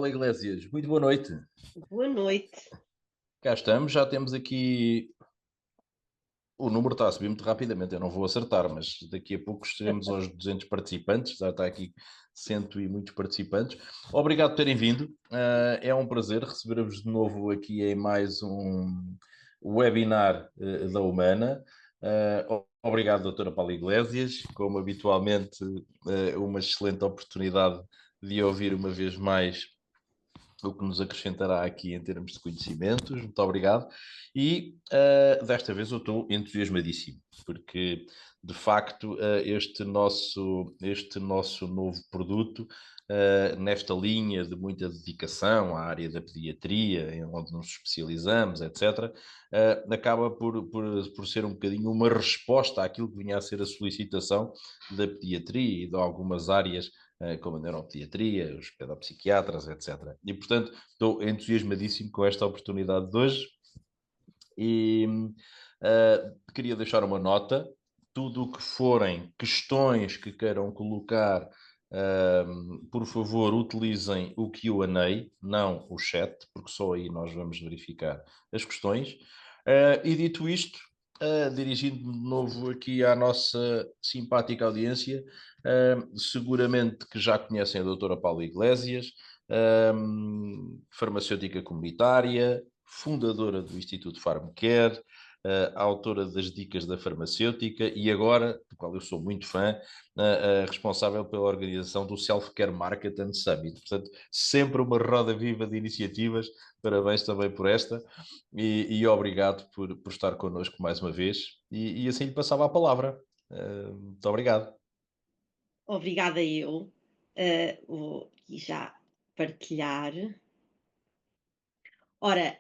Paula Iglesias, muito boa noite. Boa noite. Cá estamos, já temos aqui. O número está a subir muito rapidamente, eu não vou acertar, mas daqui a pouco chegamos aos 200 participantes, já está aqui cento e muitos participantes. Obrigado por terem vindo, é um prazer receber-vos de novo aqui em mais um webinar da Humana. Obrigado, doutora Paula Iglesias, como habitualmente, uma excelente oportunidade de ouvir uma vez mais o que nos acrescentará aqui em termos de conhecimentos. Muito obrigado. E desta vez eu estou entusiasmadíssimo, porque de facto este nosso novo produto, nesta linha de muita dedicação à área da pediatria, em onde nos especializamos, etc., acaba por ser um bocadinho uma resposta àquilo que vinha a ser a solicitação da pediatria e de algumas áreas como a neuropediatria, os pedopsiquiatras, etc. E, portanto, estou entusiasmadíssimo com esta oportunidade de hoje e queria deixar uma nota. Tudo o que forem questões que queiram colocar, por favor, utilizem o Q&A, não o chat, porque só aí nós vamos verificar as questões. E dito isto, dirigindo-me de novo aqui à nossa simpática audiência, seguramente que já conhecem a doutora Paula Iglesias, farmacêutica comunitária, fundadora do Instituto Farmcare, autora das Dicas da Farmacêutica e agora, do qual eu sou muito fã, responsável pela organização do Self-Care Market and Summit. Portanto, sempre uma roda viva de iniciativas. Parabéns também por esta e obrigado por estar connosco mais uma vez. E assim lhe passava a palavra. Muito obrigado. Obrigada eu. Vou aqui já partilhar. Ora,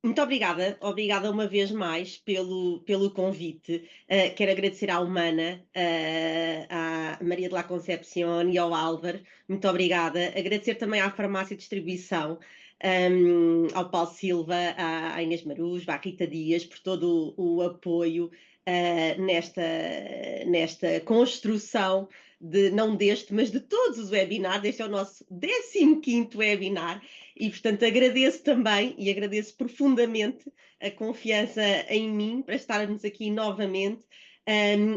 muito obrigada uma vez mais pelo convite. Quero agradecer à Humana, à Maria de la Concepción e ao Álvaro. Muito obrigada. Agradecer também à Farmácia Distribuição, ao Paulo Silva, à Inês Marusba, à Rita Dias, por todo o apoio nesta construção não deste, mas de todos os webinars. Este é o nosso 15º webinar e, portanto, agradeço também e agradeço profundamente a confiança em mim para estarmos aqui novamente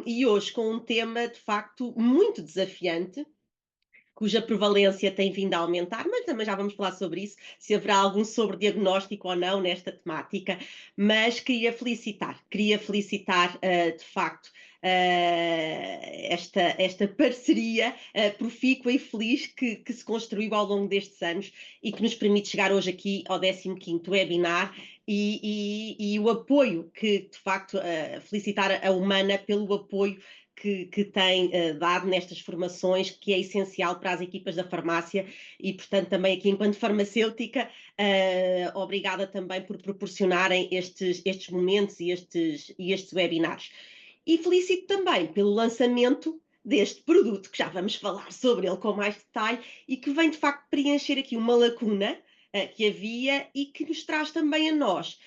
e hoje com um tema, de facto, muito desafiante, cuja prevalência tem vindo a aumentar, mas também já vamos falar sobre isso, se haverá algum sobrediagnóstico ou não nesta temática, mas queria felicitar de facto esta parceria profícua e feliz que se construiu ao longo destes anos e que nos permite chegar hoje aqui ao 15º webinar e o apoio que, de facto, felicitar a Humana pelo apoio que tem dado nestas formações, que é essencial para as equipas da farmácia e, portanto, também aqui enquanto farmacêutica, obrigada também por proporcionarem estes momentos e estes webinars. E felicito também pelo lançamento deste produto, que já vamos falar sobre ele com mais detalhe e que vem, de facto, preencher aqui uma lacuna que havia e que nos traz também a nós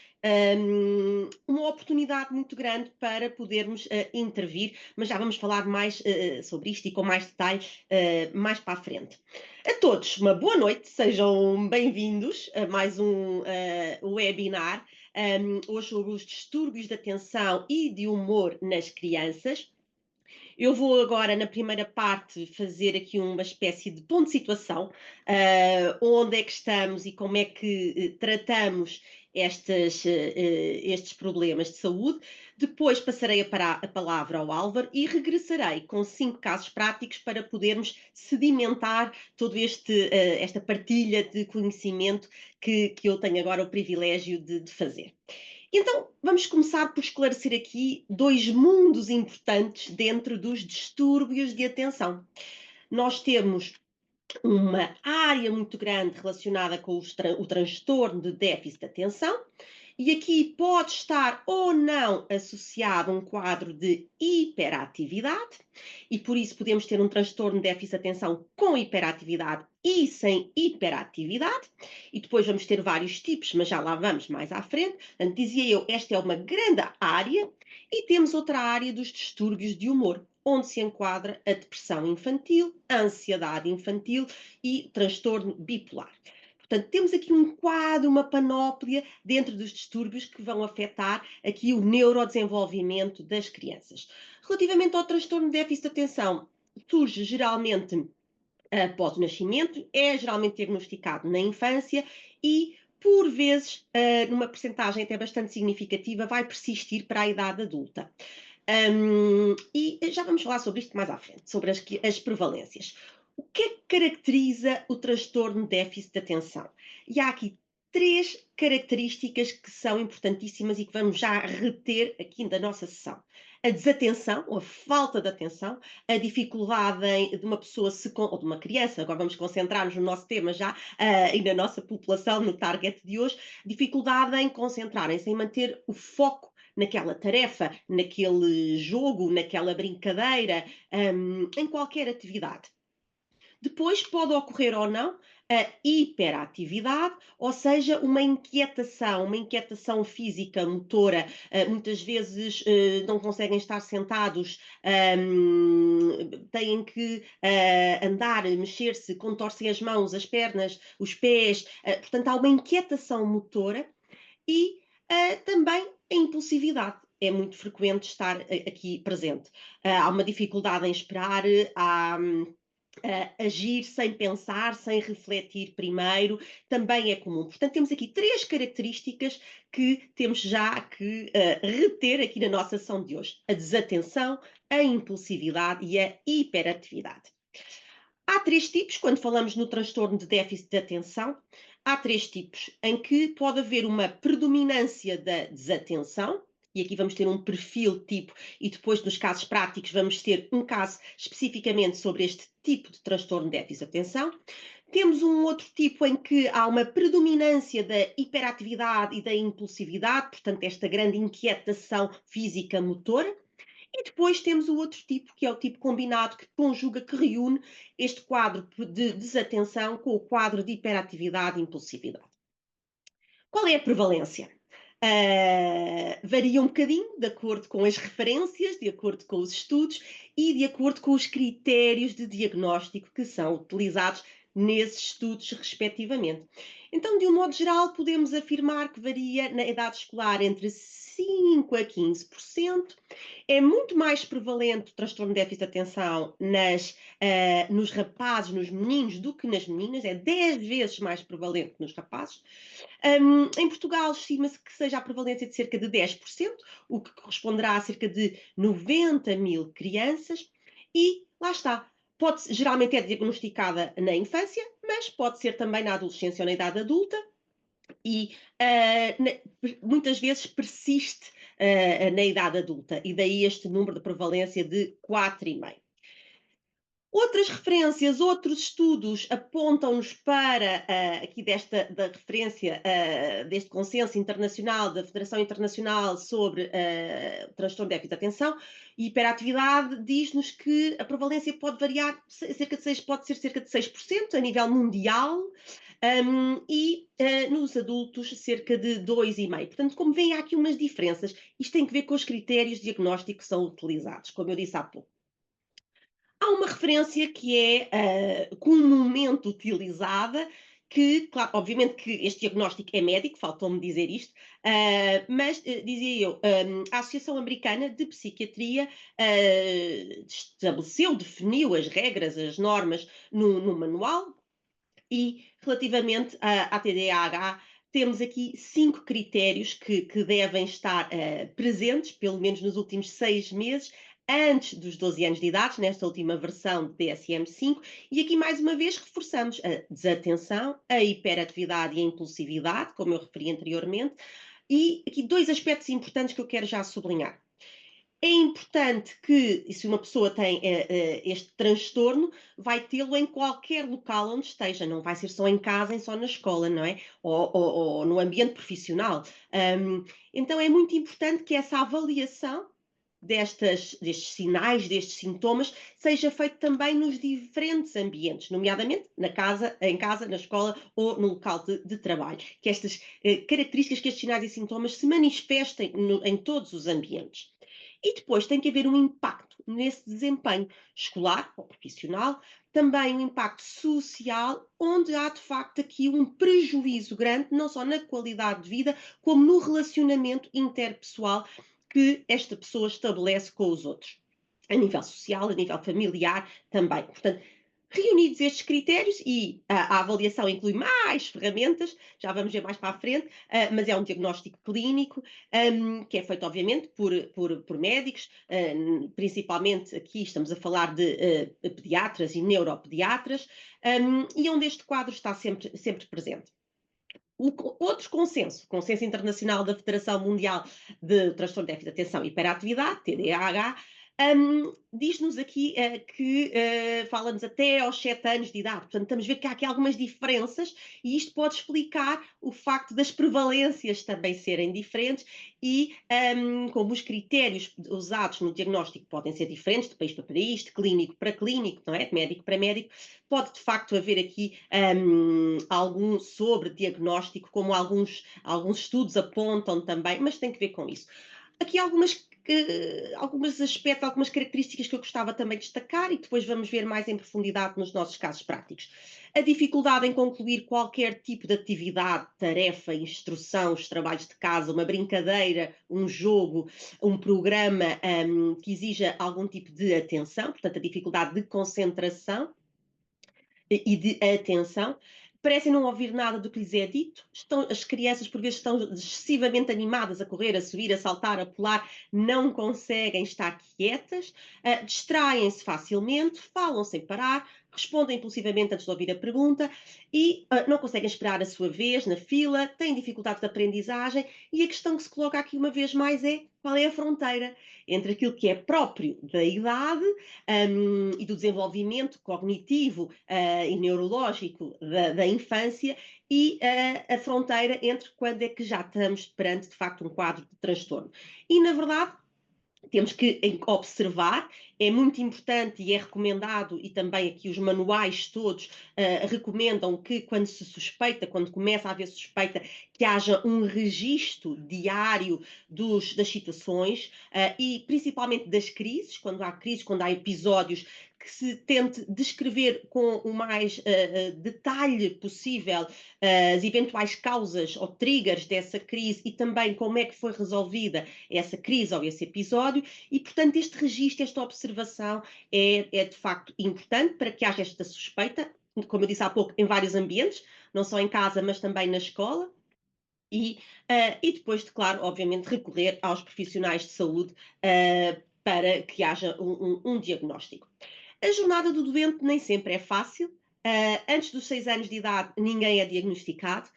uma oportunidade muito grande para podermos intervir, mas já vamos falar mais sobre isto e com mais detalhe mais para a frente. A todos, uma boa noite, sejam bem-vindos a mais um webinar, hoje sobre os distúrbios de atenção e de humor nas crianças. Eu vou agora, na primeira parte, fazer aqui uma espécie de ponto de situação, onde é que estamos e como é que tratamos estes problemas de saúde. Depois passarei a palavra ao Álvaro e regressarei com 5 casos práticos para podermos sedimentar toda esta partilha de conhecimento que eu tenho agora o privilégio de fazer. Então, vamos começar por esclarecer aqui 2 mundos importantes dentro dos distúrbios de atenção. Nós temos uma área muito grande relacionada com o transtorno de déficit de atenção, e aqui pode estar ou não associado um quadro de hiperatividade, e por isso podemos ter um transtorno de déficit de atenção com hiperatividade e sem hiperatividade, e depois vamos ter vários tipos, mas já lá vamos mais à frente. Portanto, dizia eu, esta é uma grande área, e temos outra área dos distúrbios de humor, onde se enquadra a depressão infantil, a ansiedade infantil e transtorno bipolar. Portanto, temos aqui um quadro, uma panóplia dentro dos distúrbios que vão afetar aqui o neurodesenvolvimento das crianças. Relativamente ao transtorno de déficit de atenção, surge geralmente após o nascimento, é geralmente diagnosticado na infância e, por vezes, numa percentagem até bastante significativa, vai persistir para a idade adulta. E já vamos falar sobre isto mais à frente, sobre as prevalências. O que é que caracteriza o transtorno de déficit de atenção? E há aqui três características que são importantíssimas e que vamos já reter aqui da nossa sessão. A desatenção, ou a falta de atenção, a dificuldade de uma pessoa ou de uma criança, agora vamos concentrar-nos no nosso tema já, e na nossa população, no target de hoje, dificuldade em concentrarem-se, em manter o foco naquela tarefa, naquele jogo, naquela brincadeira, em qualquer atividade. Depois pode ocorrer ou não a hiperatividade, ou seja, uma inquietação física, motora, muitas vezes não conseguem estar sentados, têm que andar, mexer-se, contorcem as mãos, as pernas, os pés, portanto há uma inquietação motora e também a impulsividade. É muito frequente estar aqui presente. Há uma dificuldade em esperar, há agir sem pensar, sem refletir primeiro, também é comum. Portanto, temos aqui três características que temos já que reter aqui na nossa sessão de hoje: a desatenção, a impulsividade e a hiperatividade. Há três tipos, quando falamos no transtorno de déficit de atenção, há três tipos em que pode haver uma predominância da desatenção, e aqui vamos ter um perfil tipo, e depois nos casos práticos vamos ter um caso especificamente sobre este tipo de transtorno de déficit de atenção. Temos um outro tipo em que há uma predominância da hiperatividade e da impulsividade, portanto esta grande inquietação física motora. E depois temos o outro tipo, que é o tipo combinado, que conjuga, que reúne este quadro de desatenção com o quadro de hiperatividade e impulsividade. Qual é a prevalência? Varia um bocadinho de acordo com as referências, de acordo com os estudos e de acordo com os critérios de diagnóstico que são utilizados nesses estudos, respectivamente. Então, de um modo geral, podemos afirmar que varia na idade escolar entre 5 a 15%. É muito mais prevalente o transtorno de déficit de atenção nos rapazes, nos meninos, do que nas meninas. É 10 vezes mais prevalente nos rapazes. Em Portugal, estima-se que seja a prevalência de cerca de 10%, o que corresponderá a cerca de 90 mil crianças. E lá está. Geralmente é diagnosticada na infância, mas pode ser também na adolescência ou na idade adulta e muitas vezes persiste na idade adulta, e daí este número de prevalência de 4,5. Outras referências, outros estudos apontam-nos para, aqui da referência, deste consenso internacional, da Federação Internacional sobre o transtorno de déficit de atenção e hiperatividade, diz-nos que a prevalência pode variar, pode ser cerca de 6% a nível mundial, e nos adultos cerca de 2,5%. Portanto, como veem, há aqui umas diferenças. Isto tem que ver com os critérios diagnósticos que são utilizados, como eu disse há pouco. Há uma referência que é comumente utilizada, que, claro, obviamente que este diagnóstico é médico, faltou-me dizer isto, mas dizia eu, a Associação Americana de Psiquiatria estabeleceu, definiu as regras, as normas no manual, e relativamente à TDAH, temos aqui 5 critérios que devem estar presentes, pelo menos nos últimos 6 meses, antes dos 12 anos de idade, nesta última versão de DSM-5, e aqui mais uma vez reforçamos a desatenção, a hiperatividade e a impulsividade, como eu referi anteriormente, e aqui 2 aspectos importantes que eu quero já sublinhar. É importante que, se uma pessoa tem este transtorno, vai tê-lo em qualquer local onde esteja, não vai ser só em casa, só na escola, não é? Ou no ambiente profissional. Então é muito importante que essa avaliação destes sinais, destes sintomas, seja feito também nos diferentes ambientes, nomeadamente em casa, na escola ou no local de trabalho. Que estas características, que estes sinais e sintomas se manifestem em todos os ambientes. E depois tem que haver um impacto nesse desempenho escolar ou profissional, também um impacto social, onde há de facto aqui um prejuízo grande, não só na qualidade de vida, como no relacionamento interpessoal que esta pessoa estabelece com os outros. A nível social, a nível familiar também. Portanto, reunidos estes critérios e a avaliação inclui mais ferramentas, já vamos ver mais para a frente, mas é um diagnóstico clínico, que é feito, obviamente, por médicos, principalmente aqui estamos a falar de pediatras e neuropediatras, e onde este quadro está sempre presente. Outro consenso internacional da Federação Mundial de Transtorno de Déficit de Atenção e Hiperatividade, TDAH, diz-nos aqui que fala-nos até aos 7 anos de idade. Portanto, estamos a ver que há aqui algumas diferenças e isto pode explicar o facto das prevalências também serem diferentes e como os critérios usados no diagnóstico podem ser diferentes de país para país, de clínico para clínico, não é? De médico para médico, pode de facto haver aqui algum sobre diagnóstico, como alguns estudos apontam também, mas tem que ver com isso. Aqui alguns aspectos, algumas características que eu gostava também de destacar e depois vamos ver mais em profundidade nos nossos casos práticos. A dificuldade em concluir qualquer tipo de atividade, tarefa, instrução, os trabalhos de casa, uma brincadeira, um jogo, um programa que exija algum tipo de atenção, portanto, a dificuldade de concentração e de atenção, parecem não ouvir nada do que lhes é dito, as crianças por vezes estão excessivamente animadas a correr, a subir, a saltar, a pular, não conseguem estar quietas, distraem-se facilmente, falam sem parar, respondem impulsivamente antes de ouvir a pergunta e não conseguem esperar a sua vez na fila, têm dificuldades de aprendizagem e a questão que se coloca aqui uma vez mais é qual é a fronteira entre aquilo que é próprio da idade e do desenvolvimento cognitivo e neurológico da infância e a fronteira entre quando é que já estamos perante, de facto, um quadro de transtorno. E, na verdade, temos que observar, é muito importante e é recomendado, e também aqui os manuais todos recomendam que quando se suspeita, quando começa a haver suspeita, que haja um registro diário das situações e principalmente das crises, quando há crises, quando há episódios que se tente descrever com o mais detalhe possível as eventuais causas ou triggers dessa crise e também como é que foi resolvida essa crise ou esse episódio e, portanto, este registro, esta observação é de facto importante para que haja esta suspeita, como eu disse há pouco, em vários ambientes, não só em casa, mas também na escola. E depois de, claro, obviamente, recorrer aos profissionais de saúde para que haja um diagnóstico. A jornada do doente nem sempre é fácil. Antes dos 6 anos de idade, ninguém é diagnosticado.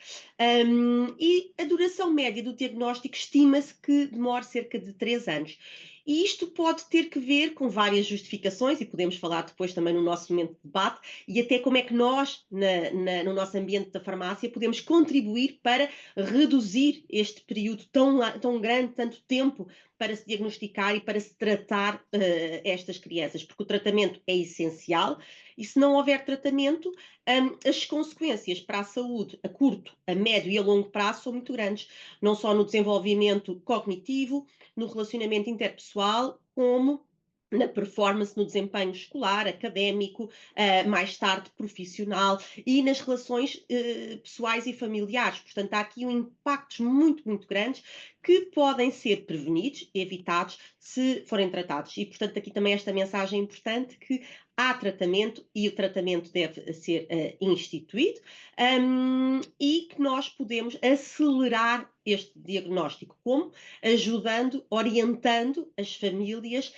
E a duração média do diagnóstico estima-se que demore cerca de 3 anos. E isto pode ter que ver com várias justificações, e podemos falar depois também no nosso momento de debate, e até como é que nós, no nosso ambiente da farmácia, podemos contribuir para reduzir este período tão grande, tanto tempo, para se diagnosticar e para se tratar estas crianças, porque o tratamento é essencial e se não houver tratamento, as consequências para a saúde a curto, a médio e a longo prazo são muito grandes, não só no desenvolvimento cognitivo, no relacionamento interpessoal, como na performance, no desempenho escolar, académico, mais tarde profissional e nas relações pessoais e familiares. Portanto, há aqui impactos muito, muito grandes que podem ser prevenidos e evitados se forem tratados. E, portanto, aqui também esta mensagem importante que há tratamento e o tratamento deve ser instituído e que nós podemos acelerar este diagnóstico. Como? Ajudando, orientando as famílias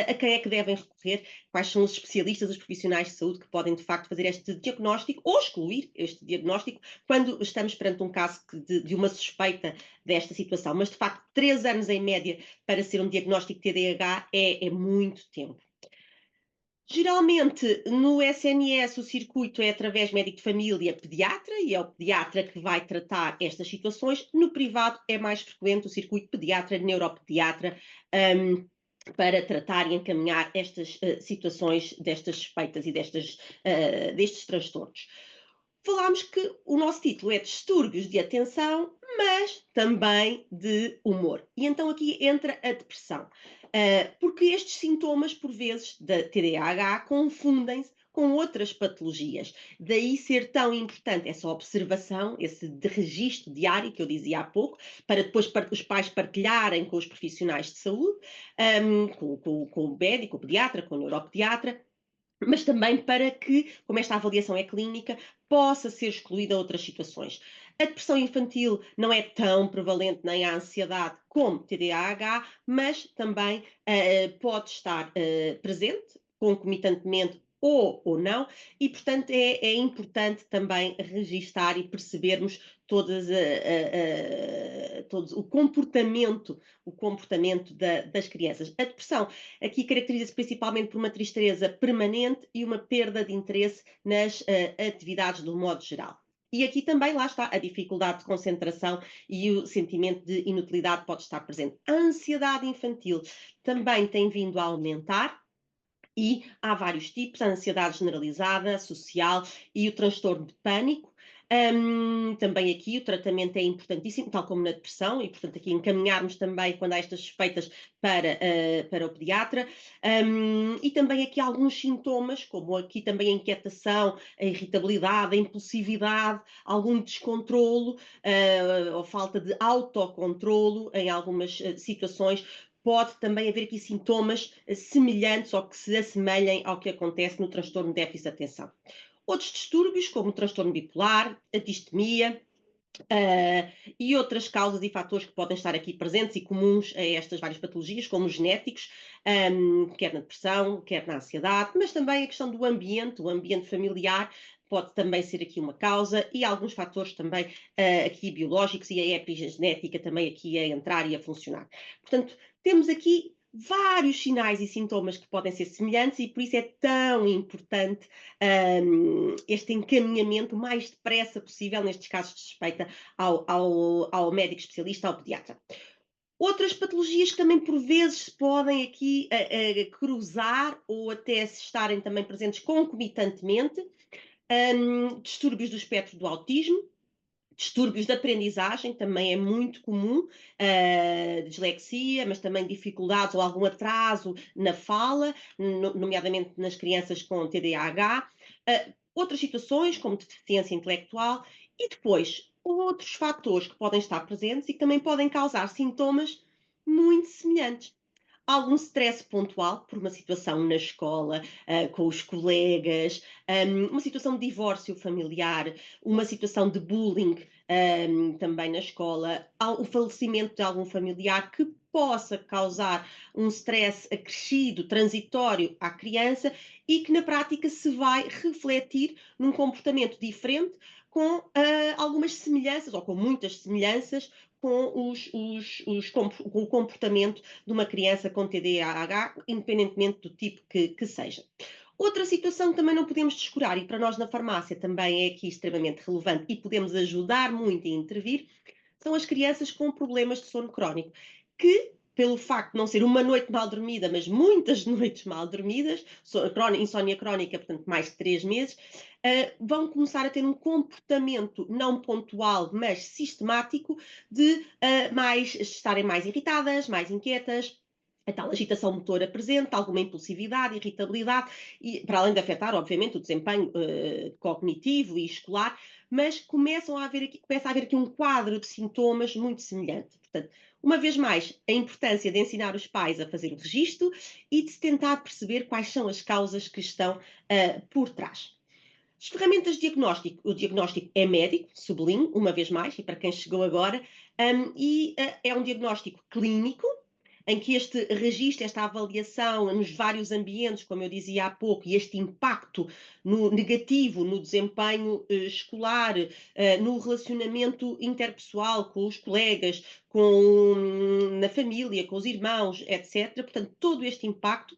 a quem é que devem recorrer, quais são os especialistas, os profissionais de saúde que podem, de facto, fazer este diagnóstico ou excluir este diagnóstico quando estamos perante um caso de uma suspeita desta situação. Mas, de facto, 3 anos em média para ser um diagnóstico de TDAH é muito tempo. Geralmente, no SNS, o circuito é através médico de família pediatra, e é o pediatra que vai tratar estas situações. No privado, é mais frequente o circuito pediatra, neuropediatra, para tratar e encaminhar estas situações, destas suspeitas e destes transtornos. Falámos que o nosso título é Distúrbios de Atenção, mas também de humor. E então aqui entra a depressão. Porque estes sintomas, por vezes, da TDAH confundem-se com outras patologias. Daí ser tão importante essa observação, esse de registro diário que eu dizia há pouco, para depois os pais partilharem com os profissionais de saúde, com o médico, com o pediatra, com o neuropediatra, mas também para que, como esta avaliação é clínica, possa ser excluída outras situações. A depressão infantil não é tão prevalente nem a ansiedade como TDAH, mas também pode estar presente concomitantemente ou não, e portanto é importante também registar e percebermos todos o comportamento das crianças. A depressão aqui caracteriza-se principalmente por uma tristeza permanente e uma perda de interesse nas atividades do modo geral. E aqui também, lá está, a dificuldade de concentração e o sentimento de inutilidade pode estar presente. A ansiedade infantil também tem vindo a aumentar, e há vários tipos: a ansiedade generalizada, social e o transtorno de pânico. Também aqui o tratamento é importantíssimo, tal como na depressão, e portanto aqui encaminharmos também, quando há estas suspeitas, para o pediatra. E também aqui alguns sintomas, como aqui também a inquietação, a irritabilidade, a impulsividade, algum descontrolo, ou falta de autocontrolo em algumas situações. Pode também haver aqui sintomas semelhantes ou que se assemelhem ao que acontece no transtorno de déficit de atenção. Outros distúrbios, como o transtorno bipolar, a distemia, e outras causas e fatores que podem estar aqui presentes e comuns a estas várias patologias, como os genéticos, quer na depressão, quer na ansiedade, mas também a questão do ambiente, o ambiente familiar pode também ser aqui uma causa, e alguns fatores também aqui biológicos, e a epigenética também aqui a entrar e a funcionar. Portanto, temos aqui vários sinais e sintomas que podem ser semelhantes, e por isso é tão importante este encaminhamento o mais depressa possível, nestes casos de suspeita, ao médico especialista, ao pediatra. Outras patologias que também por vezes podem aqui cruzar, ou até se estarem também presentes concomitantemente: distúrbios do espectro do autismo, distúrbios de aprendizagem, também é muito comum, dislexia, mas também dificuldades ou algum atraso na fala, nomeadamente nas crianças com TDAH, outras situações, como deficiência intelectual, e depois outros fatores que podem estar presentes e que também podem causar sintomas muito semelhantes: algum stress pontual por uma situação na escola, com os colegas, uma situação de divórcio familiar, uma situação de bullying, também na escola, o falecimento de algum familiar que possa causar um stress acrescido, transitório à criança, e que na prática se vai refletir num comportamento diferente, com algumas semelhanças, ou com muitas semelhanças, com o comportamento de uma criança com TDAH, independentemente do tipo que seja. Outra situação que também não podemos descurar, e para nós na farmácia também é aqui extremamente relevante e podemos ajudar muito a intervir, são as crianças com problemas de sono crónico, que, pelo facto de não ser uma noite mal dormida, mas muitas noites mal dormidas, insónia crónica, portanto mais de 3 meses, vão começar a ter um comportamento não pontual, mas sistemático, de estarem mais irritadas, mais inquietas, a tal agitação motora presente, alguma impulsividade, irritabilidade, e para além de afetar, obviamente, o desempenho cognitivo e escolar, mas começa a haver aqui um quadro de sintomas muito semelhante. Portanto, uma vez mais, a importância de ensinar os pais a fazer o registro e de se tentar perceber quais são as causas que estão por trás. As ferramentas de diagnóstico: o diagnóstico é médico, sublinho, uma vez mais, e para quem chegou agora, é um diagnóstico clínico, em que este registro, esta avaliação nos vários ambientes, como eu dizia há pouco, e este impacto negativo no desempenho escolar, no relacionamento interpessoal com os colegas, na família, com os irmãos, etc. Portanto, todo este impacto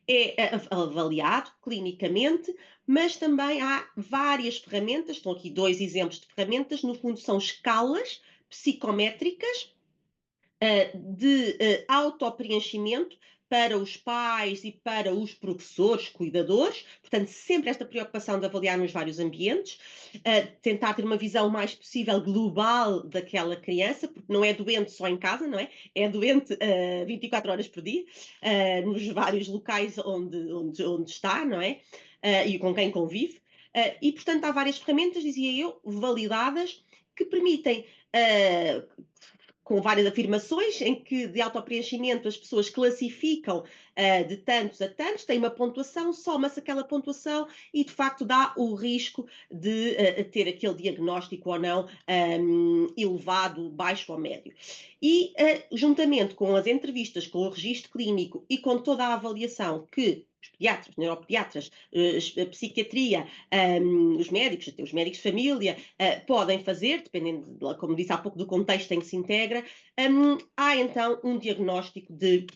é avaliado clinicamente, mas também há várias ferramentas, estão aqui 2 exemplos de ferramentas, no fundo são escalas psicométricas, de autopreenchimento para os pais e para os professores, cuidadores, portanto, sempre esta preocupação de avaliar nos vários ambientes, tentar ter uma visão mais possível global daquela criança, porque não é doente só em casa, não é? É doente 24 horas por dia, nos vários locais onde está, não é? E com quem convive. E, portanto, há várias ferramentas, dizia eu, validadas, que permitem com várias afirmações, em que de autopreenchimento as pessoas classificam de tantos a tantos, tem uma pontuação, soma-se aquela pontuação e de facto dá o risco de ter aquele diagnóstico ou não elevado, baixo ou médio. E juntamente com as entrevistas, com o registro clínico e com toda a avaliação que os pediatras, neuropediatras, a psiquiatria, os médicos, até os médicos de família, podem fazer, dependendo, como disse há pouco, do contexto em que se integra, há então um diagnóstico de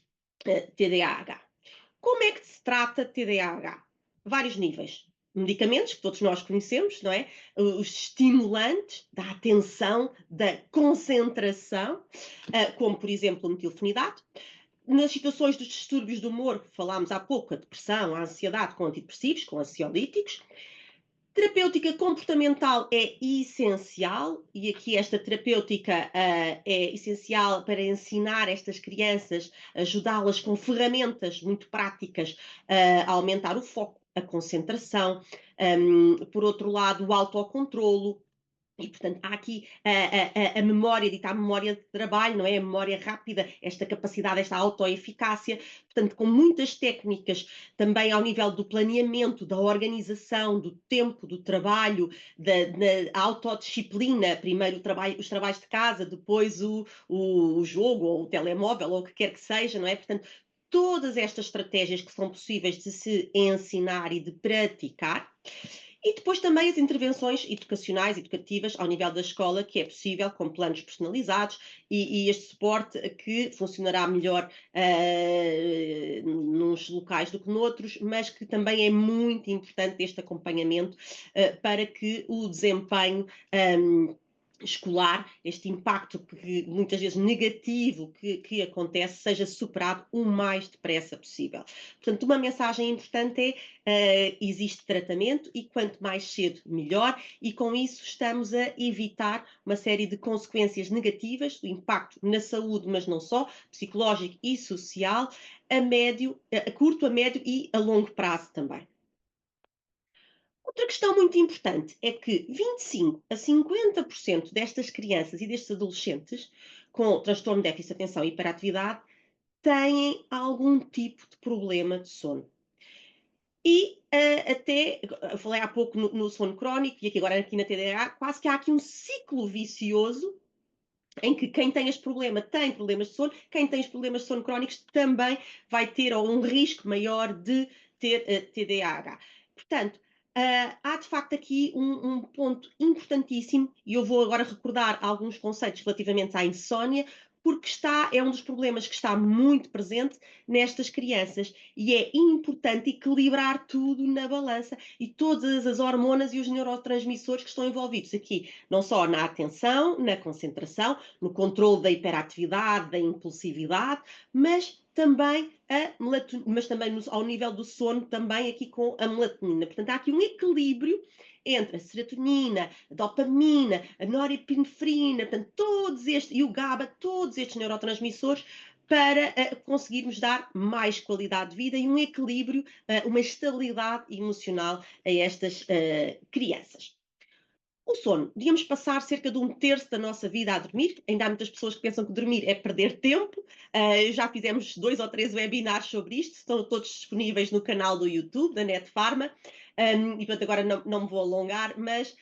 TDAH. Como é que se trata TDAH? Vários níveis. Medicamentos, que todos nós conhecemos, não é? Os estimulantes da atenção, da concentração, como por exemplo o metilfenidato. Nas situações dos distúrbios do humor, que falámos há pouco, a depressão, a ansiedade, com antidepressivos, com ansiolíticos. Terapêutica comportamental é essencial, e aqui esta terapêutica é essencial para ensinar estas crianças, ajudá-las com ferramentas muito práticas a aumentar o foco, a concentração, por outro lado, o autocontrolo. E, portanto, há aqui a memória, dita a memória de trabalho, não é? A memória rápida, esta capacidade, esta autoeficácia, portanto, com muitas técnicas também ao nível do planeamento, da organização, do tempo, do trabalho, da autodisciplina, primeiro os trabalhos de casa, depois o jogo, ou o telemóvel, ou o que quer que seja, não é? Portanto, todas estas estratégias que são possíveis de se ensinar e de praticar, e depois também as intervenções educacionais, educativas, ao nível da escola, que é possível, com planos personalizados e este suporte que funcionará melhor nos locais do que noutros, mas que também é muito importante este acompanhamento para que o desempenho escolar, este impacto que muitas vezes negativo que acontece, seja superado o mais depressa possível. Portanto, uma mensagem importante é existe tratamento e quanto mais cedo, melhor, e com isso estamos a evitar uma série de consequências negativas, do impacto na saúde, mas não só, psicológico e social, a curto, a médio e a longo prazo também. Outra questão muito importante é que 25 a 50% destas crianças e destes adolescentes com transtorno de déficit de atenção e hiperatividade têm algum tipo de problema de sono. E até, eu falei há pouco no sono crónico e aqui na TDAH, quase que há aqui um ciclo vicioso em que quem tem este problema tem problemas de sono, quem tem os problemas de sono crónicos também vai ter ou um risco maior de ter TDAH. Portanto, há de facto aqui um ponto importantíssimo, e eu vou agora recordar alguns conceitos relativamente à insónia, porque é um dos problemas que está muito presente nestas crianças e é importante equilibrar tudo na balança e todas as hormonas e os neurotransmissores que estão envolvidos aqui, não só na atenção, na concentração, no controle da hiperatividade, da impulsividade, mas também ao nível do sono, também aqui com a melatonina. Portanto, há aqui um equilíbrio entre a serotonina, a dopamina, a norepinefrina, portanto, e o GABA, todos estes neurotransmissores, para conseguirmos dar mais qualidade de vida e um equilíbrio, uma estabilidade emocional a estas crianças. O sono. Devíamos passar cerca de 1/3 da nossa vida a dormir. Ainda há muitas pessoas que pensam que dormir é perder tempo. Já fizemos 2 ou 3 webinars sobre isto. Estão todos disponíveis no canal do YouTube, da Netfarma. E, portanto, agora não me vou alongar, mas,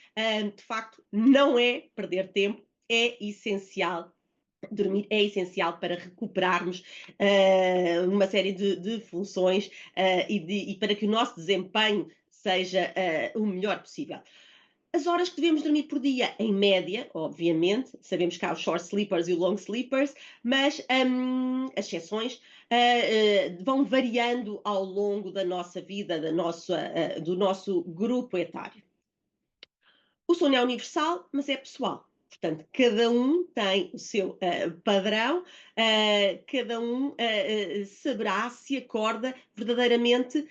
de facto, não é perder tempo. É essencial. Dormir é essencial para recuperarmos uma série de funções e para que o nosso desempenho seja o melhor possível. As horas que devemos dormir por dia, em média, obviamente, sabemos que há os short sleepers e os long sleepers, mas as exceções vão variando ao longo da nossa vida, do nosso grupo etário. O sono é universal, mas é pessoal. Portanto, cada um tem o seu padrão, cada um saberá se acorda verdadeiramente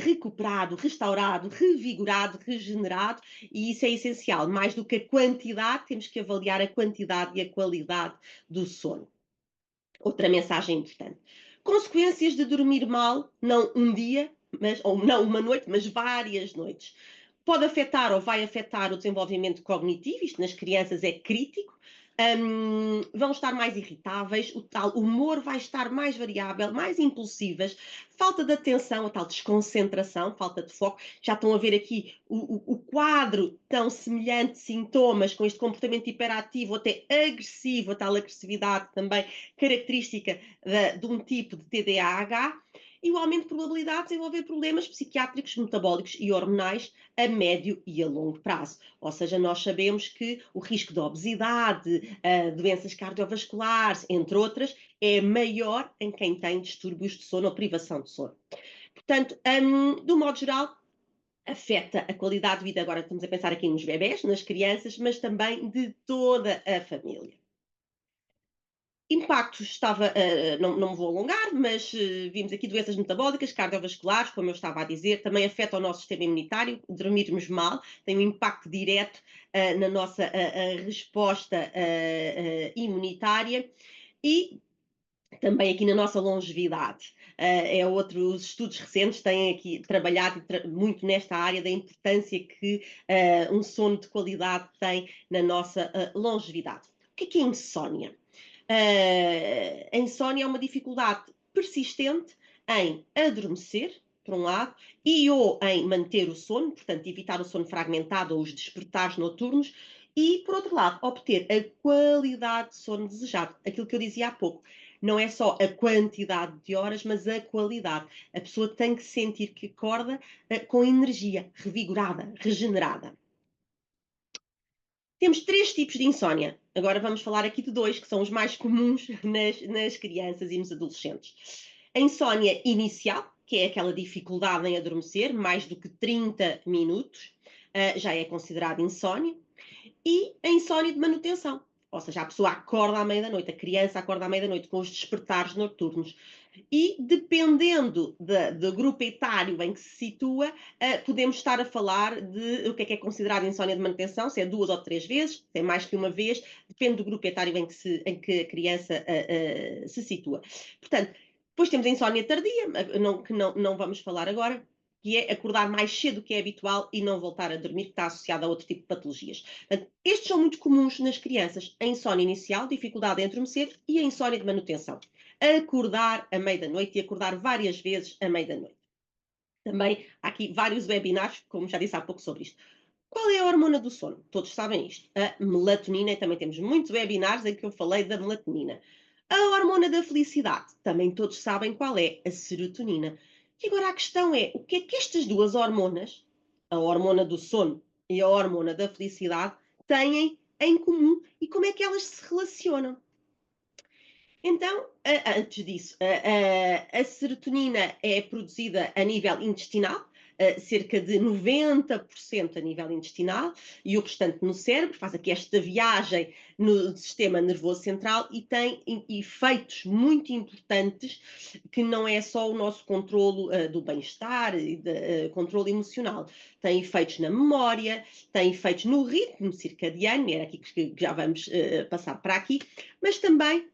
recuperado, restaurado, revigorado, regenerado, e isso é essencial. Mais do que a quantidade, temos que avaliar a quantidade e a qualidade do sono. Outra mensagem importante. Consequências de dormir mal, não um dia, ou não uma noite, mas várias noites. Pode afetar ou vai afetar o desenvolvimento cognitivo, isto nas crianças é crítico, vão estar mais irritáveis, o tal humor vai estar mais variável, mais impulsivas, falta de atenção, a tal desconcentração, falta de foco. Já estão a ver aqui o quadro tão semelhante de sintomas com este comportamento hiperativo, até agressivo, a tal agressividade também característica de um tipo de TDAH, e o aumento de probabilidade de desenvolver problemas psiquiátricos, metabólicos e hormonais a médio e a longo prazo. Ou seja, nós sabemos que o risco de obesidade, doenças cardiovasculares, entre outras, é maior em quem tem distúrbios de sono ou privação de sono. Portanto, do modo geral, afeta a qualidade de vida. Agora estamos a pensar aqui nos bebés, nas crianças, mas também de toda a família. Impactos estava, não me vou alongar, mas vimos aqui doenças metabólicas, cardiovasculares, como eu estava a dizer, também afeta o nosso sistema imunitário, dormirmos mal, tem um impacto direto na nossa resposta imunitária e também aqui na nossa longevidade. É outro, os estudos recentes têm aqui trabalhado muito nesta área da importância que um sono de qualidade tem na nossa longevidade. O que é insónia? A insónia é uma dificuldade persistente em adormecer, por um lado, e ou em manter o sono, portanto, evitar o sono fragmentado ou os despertares noturnos, e, por outro lado, obter a qualidade de sono desejado. Aquilo que eu dizia há pouco. Não é só a quantidade de horas, mas a qualidade. A pessoa tem que sentir que acorda com energia, revigorada, regenerada. Temos 3 tipos de insónia. Agora vamos falar aqui de 2, que são os mais comuns nas crianças e nos adolescentes. A insónia inicial, que é aquela dificuldade em adormecer, mais do que 30 minutos, já é considerada insónia. E a insónia de manutenção, ou seja, a pessoa acorda à meia da noite, a criança acorda à meia da noite com os despertares noturnos. E dependendo do grupo etário em que se situa, podemos estar a falar de o que é considerado insónia de manutenção, se é 2 ou 3 vezes, se é mais que uma vez, depende do grupo etário em que a criança se situa. Portanto, depois temos a insónia tardia, que não vamos falar agora, que é acordar mais cedo do que é habitual e não voltar a dormir, que está associado a outro tipo de patologias. Portanto, estes são muito comuns nas crianças: a insónia inicial, dificuldade em adormecer, e a insónia de manutenção. Acordar à meia-da-noite e acordar várias vezes à meia-da-noite. Também há aqui vários webinars, como já disse há pouco, sobre isto. Qual é a hormona do sono? Todos sabem isto. A melatonina, e também temos muitos webinars em que eu falei da melatonina. A hormona da felicidade, também todos sabem qual é, a serotonina. E agora a questão é, o que é que estas duas hormonas, a hormona do sono e a hormona da felicidade, têm em comum e como é que elas se relacionam? Então, antes disso, a serotonina é produzida a nível intestinal, cerca de 90% a nível intestinal, e o restante no cérebro, faz aqui esta viagem no sistema nervoso central e tem efeitos muito importantes, que não é só o nosso controlo do bem-estar e controlo emocional. Tem efeitos na memória, tem efeitos no ritmo circadiano, era aqui que já vamos passar para aqui, mas também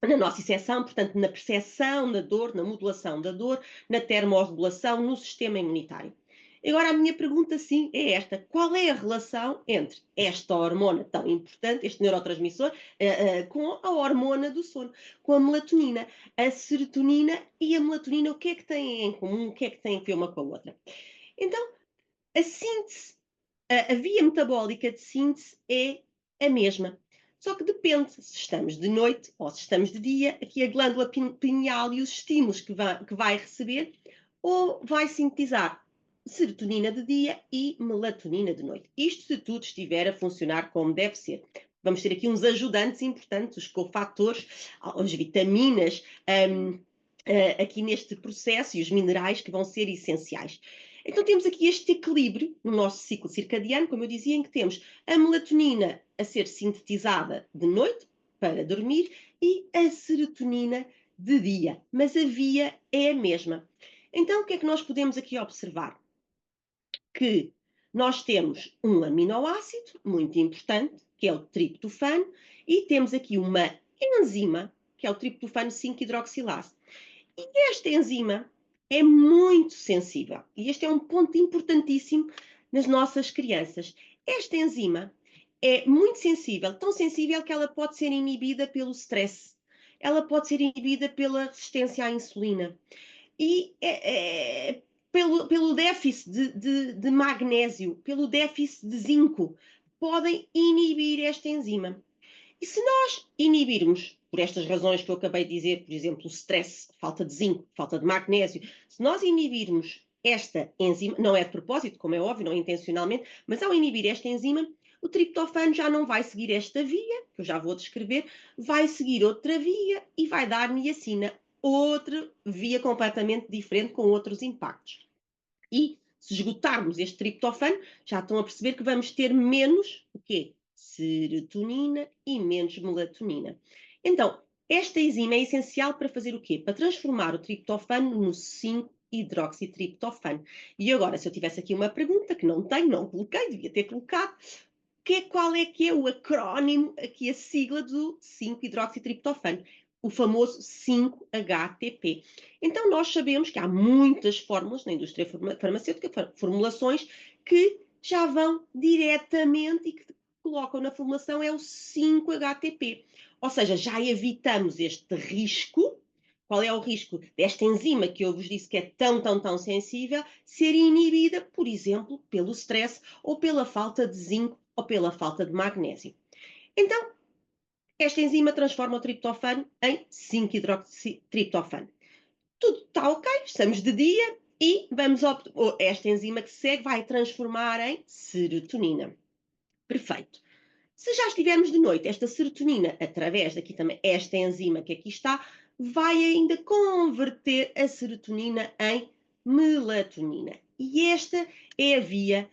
na nossa nocicepção, portanto, na percepção da dor, na modulação da dor, na termorregulação, no sistema imunitário. Agora, a minha pergunta, sim, é esta: qual é a relação entre esta hormona tão importante, este neurotransmissor, com a hormona do sono, com a melatonina? A serotonina e a melatonina, o que é que têm em comum? O que é que têm a ver uma com a outra? Então, a síntese, a via metabólica de síntese é a mesma. Só que depende se estamos de noite ou se estamos de dia, aqui a glândula pineal e os estímulos que vai receber, ou vai sintetizar serotonina de dia e melatonina de noite. Isto se tudo estiver a funcionar como deve ser. Vamos ter aqui uns ajudantes importantes, os cofatores, as vitaminas, aqui neste processo, e os minerais que vão ser essenciais. Então temos aqui este equilíbrio no nosso ciclo circadiano, como eu dizia, em que temos a melatonina a ser sintetizada de noite para dormir e a serotonina de dia, mas a via é a mesma. Então o que é que nós podemos aqui observar? Que nós temos um aminoácido muito importante, que é o triptofano, e temos aqui uma enzima, que é o triptofano 5-hidroxilase. E esta enzima é muito sensível. E este é um ponto importantíssimo nas nossas crianças. Esta enzima é muito sensível, tão sensível que ela pode ser inibida pelo stress. Ela pode ser inibida pela resistência à insulina. E pelo déficit de magnésio, pelo déficit de zinco, podem inibir esta enzima. E se nós inibirmos, por estas razões que eu acabei de dizer, por exemplo, o stress, falta de zinco, falta de magnésio, se nós inibirmos esta enzima, não é de propósito, como é óbvio, não é intencionalmente, mas ao inibir esta enzima, o triptofano já não vai seguir esta via, que eu já vou descrever, vai seguir outra via e vai dar niacina, outra via completamente diferente, com outros impactos. E se esgotarmos este triptofano, já estão a perceber que vamos ter menos o quê? Serotonina e menos melatonina. Então, esta enzima é essencial para fazer o quê? Para transformar o triptofano no 5-hidroxitriptofano. E agora, se eu tivesse aqui uma pergunta que não tenho, não coloquei, devia ter colocado, qual é que é o acrónimo, aqui a sigla do 5-hidroxitriptofano? O famoso 5-HTP. Então, nós sabemos que há muitas fórmulas na indústria farmacêutica, formulações que já vão diretamente e que colocam na formulação é o 5-HTP. Ou seja, já evitamos este risco. Qual é o risco desta enzima que eu vos disse que é tão sensível ser inibida, por exemplo, pelo stress ou pela falta de zinco ou pela falta de magnésio. Então, esta enzima transforma o triptofano em 5-hidroxitriptofano. Tudo está ok, estamos de dia e esta enzima que segue vai transformar em serotonina. Perfeito. Se já estivermos de noite, esta serotonina, através daqui também, esta enzima que aqui está, vai ainda converter a serotonina em melatonina. E esta é a via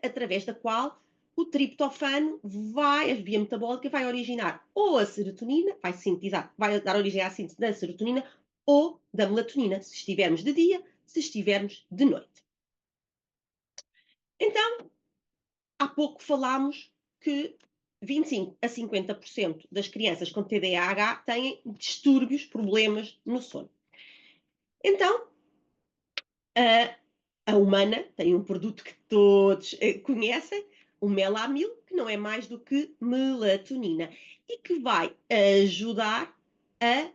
através da qual o triptofano vai, a via metabólica, vai originar ou a serotonina, vai sintetizar, vai dar origem à síntese da serotonina ou da melatonina, se estivermos de dia, se estivermos de noite. Então, há pouco falámos que 25 a 50% das crianças com TDAH têm distúrbios, problemas no sono. Então, a Humana tem um produto que todos conhecem, o Melamil, que não é mais do que melatonina e que vai ajudar a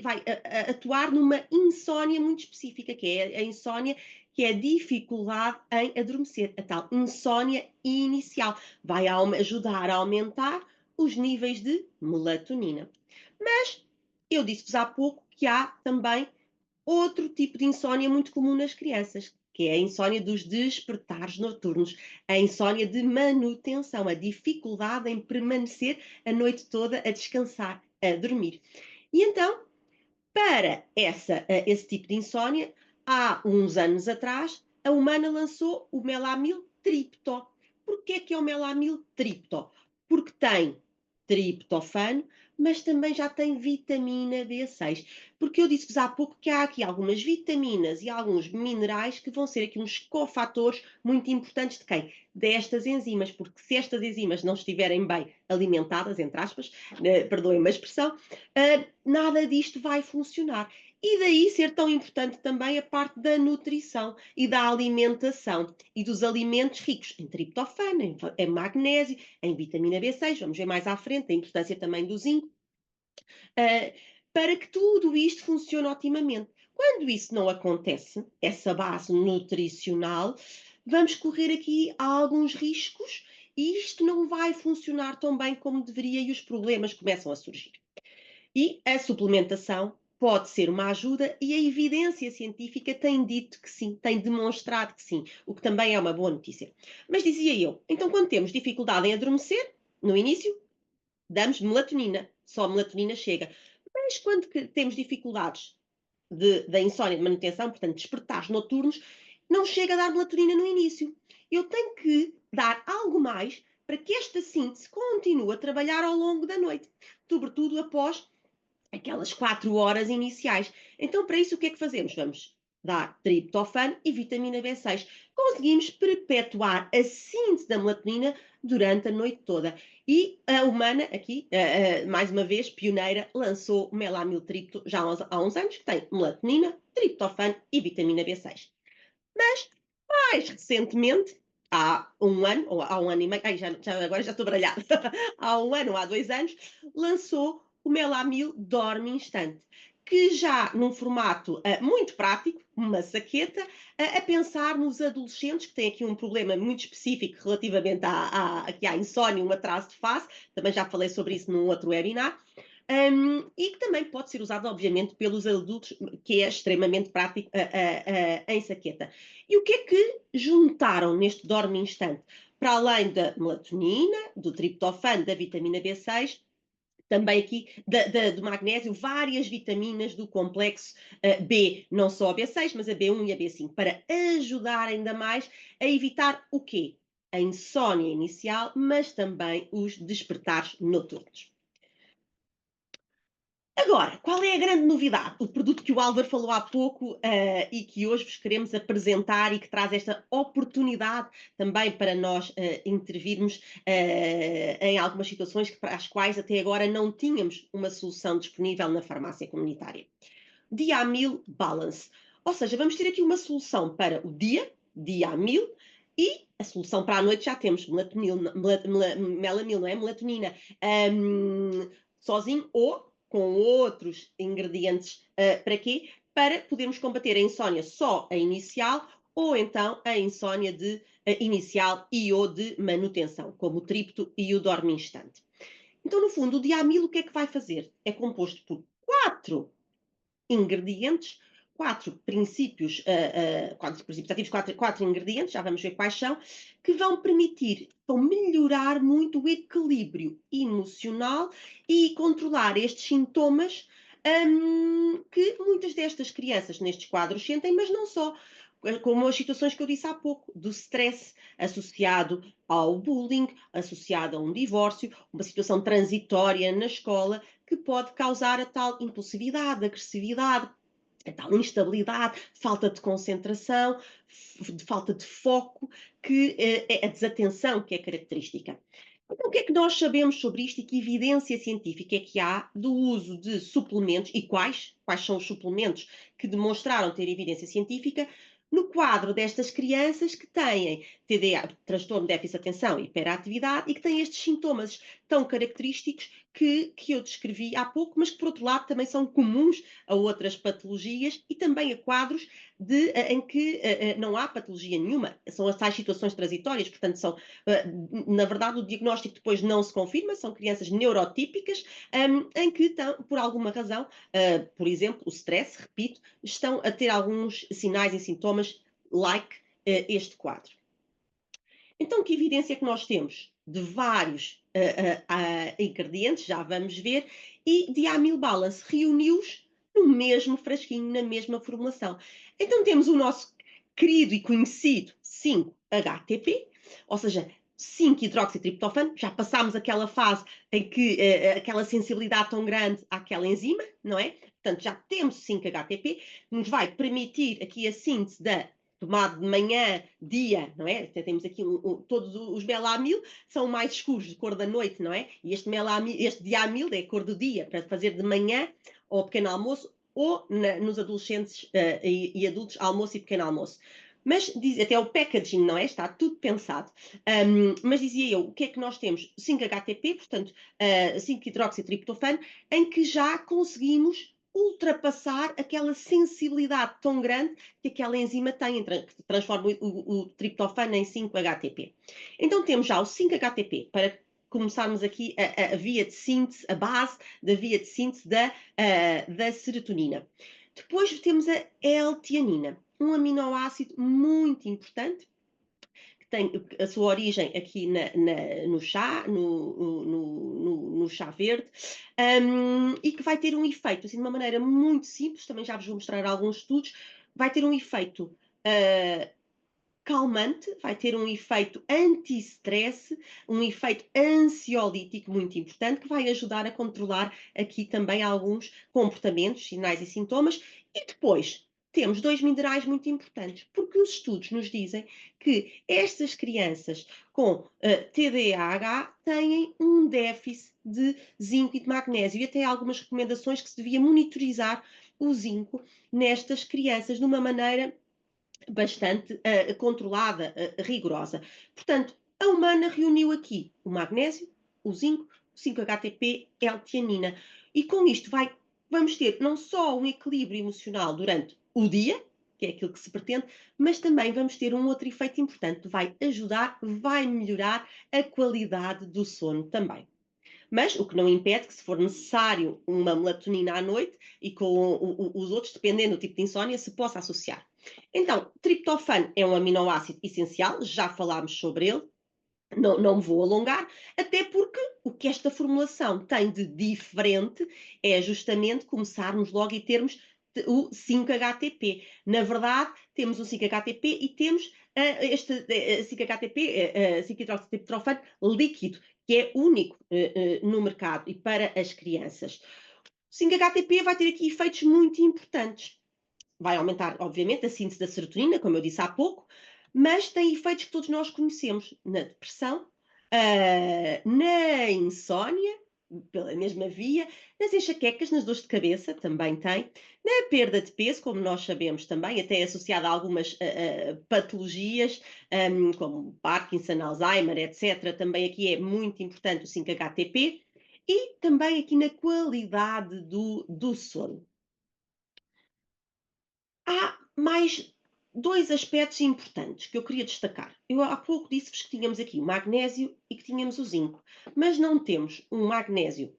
vai atuar numa insónia muito específica, que é a insónia, que é a dificuldade em adormecer, a tal insónia inicial. Vai ajudar a aumentar os níveis de melatonina. Mas eu disse-vos há pouco que há também outro tipo de insónia muito comum nas crianças, que é a insónia dos despertares noturnos, a insónia de manutenção, a dificuldade em permanecer a noite toda a descansar, a dormir. E então, para esse tipo de insónia, há uns anos atrás, a Humana lançou o melamiltripto. Porquê que é o melamiltripto? Porque tem triptofano, mas também já tem vitamina B6. Porque eu disse-vos há pouco que há aqui algumas vitaminas e alguns minerais que vão ser aqui uns cofatores muito importantes de quem? Destas enzimas, porque se estas enzimas não estiverem bem alimentadas, entre aspas, perdoem-me a expressão, nada disto vai funcionar. E daí ser tão importante também a parte da nutrição e da alimentação e dos alimentos ricos em triptofano, em magnésio, em vitamina B6, vamos ver mais à frente a importância também do zinco, para que tudo isto funcione otimamente. Quando isso não acontece, essa base nutricional, vamos correr aqui alguns riscos e isto não vai funcionar tão bem como deveria e os problemas começam a surgir. E a suplementação pode ser uma ajuda e a evidência científica tem dito que sim, tem demonstrado que sim, o que também é uma boa notícia. Mas dizia eu, então quando temos dificuldade em adormecer, no início, damos melatonina, só a melatonina chega. Mas quando temos dificuldades da insónia de manutenção, portanto, despertares noturnos, não chega a dar melatonina no início. Eu tenho que dar algo mais para que esta síntese continue a trabalhar ao longo da noite, sobretudo após aquelas 4 horas iniciais. Então, para isso, o que é que fazemos? Vamos dar triptofano e vitamina B6. Conseguimos perpetuar a síntese da melatonina durante a noite toda. E a Humana, aqui, mais uma vez, pioneira, lançou o melamiltripto já há uns anos, que tem melatonina, triptofano e vitamina B6. Mas, mais recentemente, há um ano, ou há um ano e meio, agora já estou baralhada, há um ano ou há 2 anos, lançou o Melamil Dorme Instante, que já num formato muito prático, uma saqueta, a pensar nos adolescentes que têm aqui um problema muito específico relativamente aqui à insónia, um atraso de face, também já falei sobre isso num outro webinar, e que também pode ser usado, obviamente, pelos adultos, que é extremamente prático em saqueta. E o que é que juntaram neste Dorme Instante? Para além da melatonina, do triptofano, da vitamina B6, também aqui do magnésio, várias vitaminas do complexo B, não só a B6, mas a B1 e a B5, para ajudar ainda mais a evitar o quê? A insónia inicial, mas também os despertares noturnos. Agora, qual é a grande novidade? O produto que o Álvaro falou há pouco e que hoje vos queremos apresentar e que traz esta oportunidade também para nós intervirmos em algumas situações para as quais até agora não tínhamos uma solução disponível na farmácia comunitária. Diamil Balance. Ou seja, vamos ter aqui uma solução para o dia, Diamil, e a solução para a noite já temos melamil, não é? Melatonina sozinho ou com outros ingredientes. Para quê? Para podermos combater a insónia só a inicial ou então a insónia inicial e ou de manutenção, como o tripto e o dorme instante. Então, no fundo, o diamil o que é que vai fazer? É composto por 4 ingredientes, 4 princípios, 4 princípios ativos, 4 ingredientes, já vamos ver quais são, que vão permitir, vão melhorar muito o equilíbrio emocional e controlar estes sintomas que muitas destas crianças nestes quadros sentem, mas não só, como as situações que eu disse há pouco, do stress associado ao bullying, associado a um divórcio, uma situação transitória na escola, que pode causar a tal impulsividade, agressividade, a tal instabilidade, falta de concentração, falta de foco, que é a desatenção que é característica. Então, o que é que nós sabemos sobre isto e que evidência científica é que há do uso de suplementos e quais são os suplementos que demonstraram ter evidência científica no quadro destas crianças que têm TDA, transtorno de déficit de atenção e hiperatividade, e que têm estes sintomas tão característicos que eu descrevi há pouco, mas que, por outro lado, também são comuns a outras patologias e também a quadros em que não há patologia nenhuma. São as tais situações transitórias, portanto, são, na verdade, o diagnóstico depois não se confirma, são crianças neurotípicas, em que, por alguma razão, por exemplo, o stress, repito, estão a ter alguns sinais e sintomas like este quadro. Então, que evidência é que nós temos? De vários ingredientes, já vamos ver, e Diamil Balance reuniu-os no mesmo frasquinho, na mesma formulação. Então, temos o nosso querido e conhecido 5-HTP, ou seja, 5-hidroxitriptofano, já passámos aquela fase em que aquela sensibilidade tão grande àquela enzima, não é? Portanto, já temos 5-HTP, nos vai permitir aqui a síntese da tomado de manhã, dia, não é? Temos aqui todos os melamil são mais escuros, de cor da noite, não é? E este diamil é a cor do dia, para fazer de manhã ou pequeno almoço, ou nos adolescentes e adultos, almoço e pequeno almoço. Mas diz, até o packaging, não é? Está tudo pensado. Mas dizia eu, o que é que nós temos? 5-HTP, portanto, 5-hidroxitriptofano, em que já conseguimos ultrapassar aquela sensibilidade tão grande que aquela enzima tem, que transforma o triptofano em 5-HTP. Então temos já o 5-HTP para começarmos aqui a via de síntese, a base da via de síntese da serotonina. Depois temos a L-tianina, um aminoácido muito importante, que tem a sua origem aqui no chá, no chá verde, e que vai ter um efeito, assim, de uma maneira muito simples, também já vos vou mostrar alguns estudos, vai ter um efeito calmante, vai ter um efeito anti-stress, um efeito ansiolítico muito importante, que vai ajudar a controlar aqui também alguns comportamentos, sinais e sintomas. E depois temos dois minerais muito importantes, porque os estudos nos dizem que estas crianças com TDAH têm um déficit de zinco e de magnésio, e até há algumas recomendações que se devia monitorizar o zinco nestas crianças de uma maneira bastante controlada, rigorosa. Portanto, a humana reuniu aqui o magnésio, o zinco, o 5-HTP, L-tianina. E com isto vamos ter não só um equilíbrio emocional durante o dia, que é aquilo que se pretende, mas também vamos ter um outro efeito importante, vai ajudar, vai melhorar a qualidade do sono também. Mas o que não impede que, se for necessário uma melatonina à noite e com os outros, dependendo do tipo de insónia, se possa associar. Então, triptofano é um aminoácido essencial, já falámos sobre ele, não me vou alongar, até porque o que esta formulação tem de diferente é justamente começarmos logo e termos o 5-HTP. Na verdade, temos o 5-HTP e temos este 5-HTP, 5-hidroxitriptofano líquido, que é único no mercado e para as crianças. O 5-HTP vai ter aqui efeitos muito importantes. Vai aumentar, obviamente, a síntese da serotonina, como eu disse há pouco, mas tem efeitos que todos nós conhecemos na depressão, na insónia, pela mesma via, nas enxaquecas, nas dores de cabeça, também tem, na perda de peso, como nós sabemos também, até associada a algumas patologias, como Parkinson, Alzheimer, etc. Também aqui é muito importante o 5-HTP, e também aqui na qualidade do sono. Há mais dois aspectos importantes que eu queria destacar. Eu há pouco disse-vos que tínhamos aqui o magnésio e que tínhamos o zinco, mas não temos um magnésio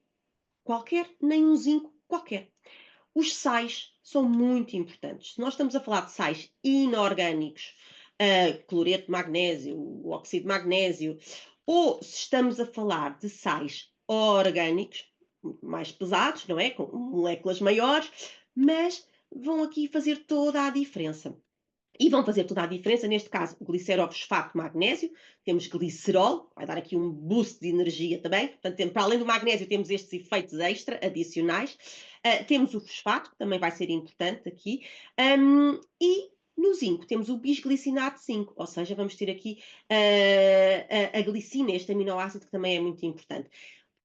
qualquer, nem um zinco qualquer. Os sais são muito importantes. Se nós estamos a falar de sais inorgânicos, cloreto de magnésio, o óxido de magnésio, ou se estamos a falar de sais orgânicos, mais pesados, não é? Com moléculas maiores, mas vão aqui fazer toda a diferença. E vão fazer toda a diferença, neste caso, o glicerofosfato de magnésio, temos glicerol, vai dar aqui um boost de energia também, portanto, para além do magnésio temos estes efeitos extra, adicionais, temos o fosfato, que também vai ser importante aqui, e no zinco temos o bisglicinato de zinco, ou seja, vamos ter aqui a glicina, este aminoácido que também é muito importante.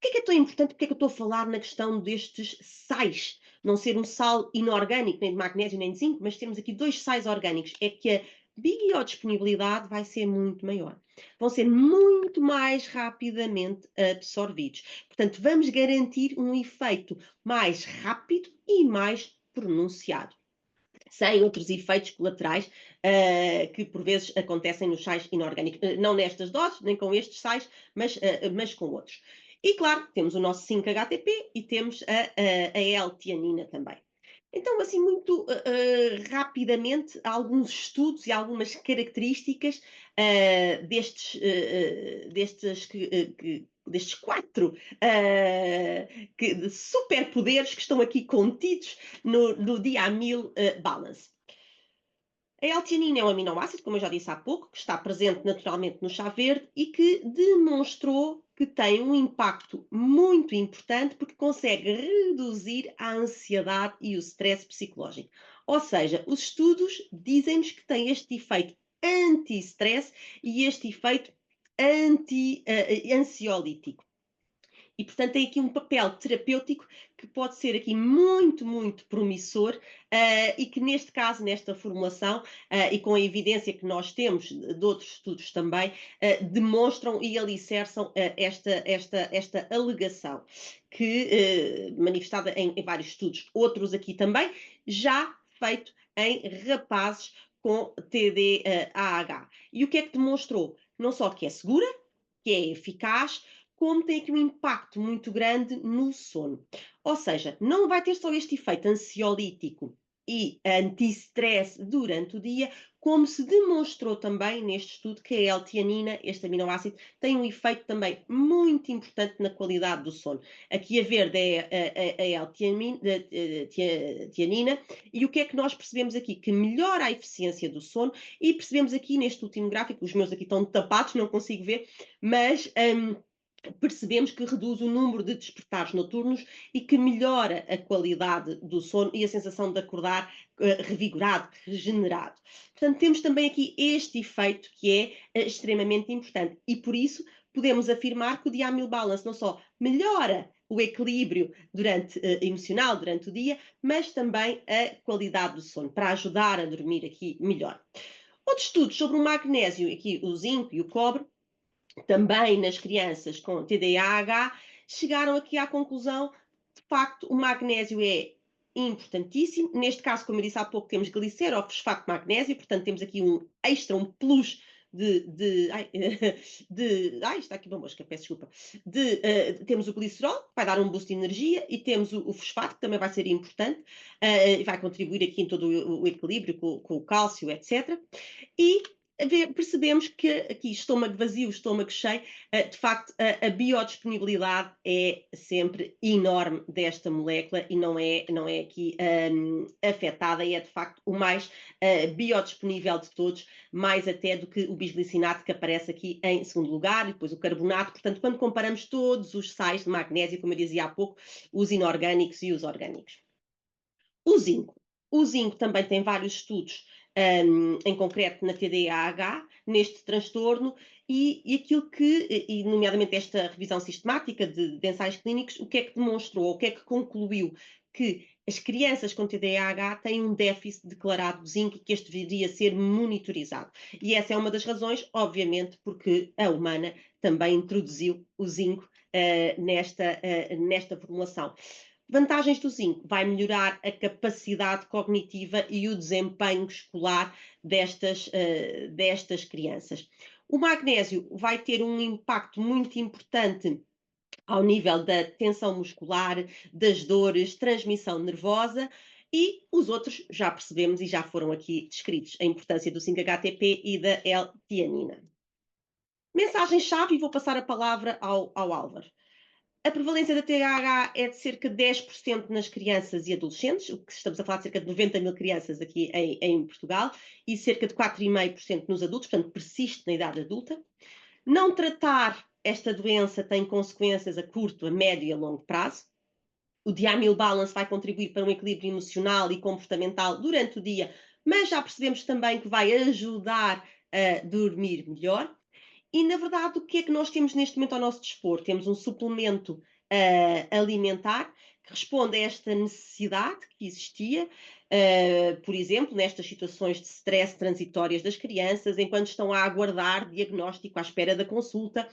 Porquê é que é tão importante? Porque é que eu estou a falar na questão destes sais? Não ser um sal inorgânico, nem de magnésio, nem de zinco, mas temos aqui dois sais orgânicos. É que a biodisponibilidade vai ser muito maior. Vão ser muito mais rapidamente absorvidos. Portanto, vamos garantir um efeito mais rápido e mais pronunciado. Sem outros efeitos colaterais que por vezes acontecem nos sais inorgânicos. Não nestas doses, nem com estes sais, mas com outros. E claro, temos o nosso 5-HTP e temos a L-tianina também. Então, assim, muito rapidamente, alguns estudos e algumas características destes quatro superpoderes que estão aqui contidos no Diamyl Balance. A L-tianina é um aminoácido, como eu já disse há pouco, que está presente naturalmente no chá verde e que demonstrou que tem um impacto muito importante porque consegue reduzir a ansiedade e o stress psicológico. Ou seja, os estudos dizem-nos que tem este efeito anti-stress e este efeito ansiolítico. E, portanto, tem aqui um papel terapêutico que pode ser aqui muito, muito promissor e que, neste caso, nesta formulação e com a evidência que nós temos de outros estudos também, demonstram e alicerçam esta alegação que manifestada em vários estudos, outros aqui também, já feito em rapazes com TDAH. E o que é que demonstrou? Não só que é segura, que é eficaz, como tem aqui um impacto muito grande no sono. Ou seja, não vai ter só este efeito ansiolítico e anti-stress durante o dia, como se demonstrou também neste estudo que a L-tianina, este aminoácido, tem um efeito também muito importante na qualidade do sono. Aqui a verde é a L-tianina, e o que é que nós percebemos aqui? Que melhora a eficiência do sono, e percebemos aqui neste último gráfico, os meus aqui estão tapados, não consigo ver, mas percebemos que reduz o número de despertares noturnos e que melhora a qualidade do sono e a sensação de acordar revigorado, regenerado. Portanto, temos também aqui este efeito que é extremamente importante, e por isso podemos afirmar que o Diamil Balance não só melhora o equilíbrio emocional durante o dia, mas também a qualidade do sono, para ajudar a dormir aqui melhor. Outros estudos sobre o magnésio, aqui o zinco e o cobre, também nas crianças com TDAH, chegaram aqui à conclusão, de facto, o magnésio é importantíssimo. Neste caso, como eu disse há pouco, temos glicerofosfato de magnésio, portanto, temos aqui um extra, um plus está aqui uma mosca, peço desculpa. Temos o glicerol, que vai dar um boost de energia, e temos o fosfato, que também vai ser importante, vai contribuir aqui em todo o equilíbrio com o cálcio, etc. E percebemos que aqui, estômago vazio, estômago cheio, de facto, a biodisponibilidade é sempre enorme desta molécula e não é aqui afetada, e é de facto o mais biodisponível de todos, mais até do que o bisglicinato, que aparece aqui em segundo lugar, e depois o carbonato. Portanto, quando comparamos todos os sais de magnésio, como eu dizia há pouco, os inorgânicos e os orgânicos. O zinco. O zinco também tem vários estudos, em concreto na TDAH, neste transtorno, e aquilo que, e nomeadamente esta revisão sistemática de ensaios clínicos, o que é que demonstrou, o que é que concluiu? Que as crianças com TDAH têm um déficit declarado de zinco e que este deveria ser monitorizado. E essa é uma das razões, obviamente, porque a humana também introduziu o zinco nesta formulação. Vantagens do zinco: vai melhorar a capacidade cognitiva e o desempenho escolar destas crianças. O magnésio vai ter um impacto muito importante ao nível da tensão muscular, das dores, transmissão nervosa, e os outros já percebemos e já foram aqui descritos: a importância do 5-HTP e da L-tianina. Mensagem-chave, e vou passar a palavra ao Álvaro. A prevalência da TDAH é de cerca de 10% nas crianças e adolescentes, o que estamos a falar de cerca de 90 mil crianças aqui em Portugal, e cerca de 4,5% nos adultos, portanto persiste na idade adulta. Não tratar esta doença tem consequências a curto, a médio e a longo prazo. O Diamil Balance vai contribuir para um equilíbrio emocional e comportamental durante o dia, mas já percebemos também que vai ajudar a dormir melhor. E, na verdade, o que é que nós temos neste momento ao nosso dispor? Temos um suplemento alimentar que responde a esta necessidade que existia, por exemplo, nestas situações de stress transitórias das crianças, enquanto estão a aguardar diagnóstico, à espera da consulta.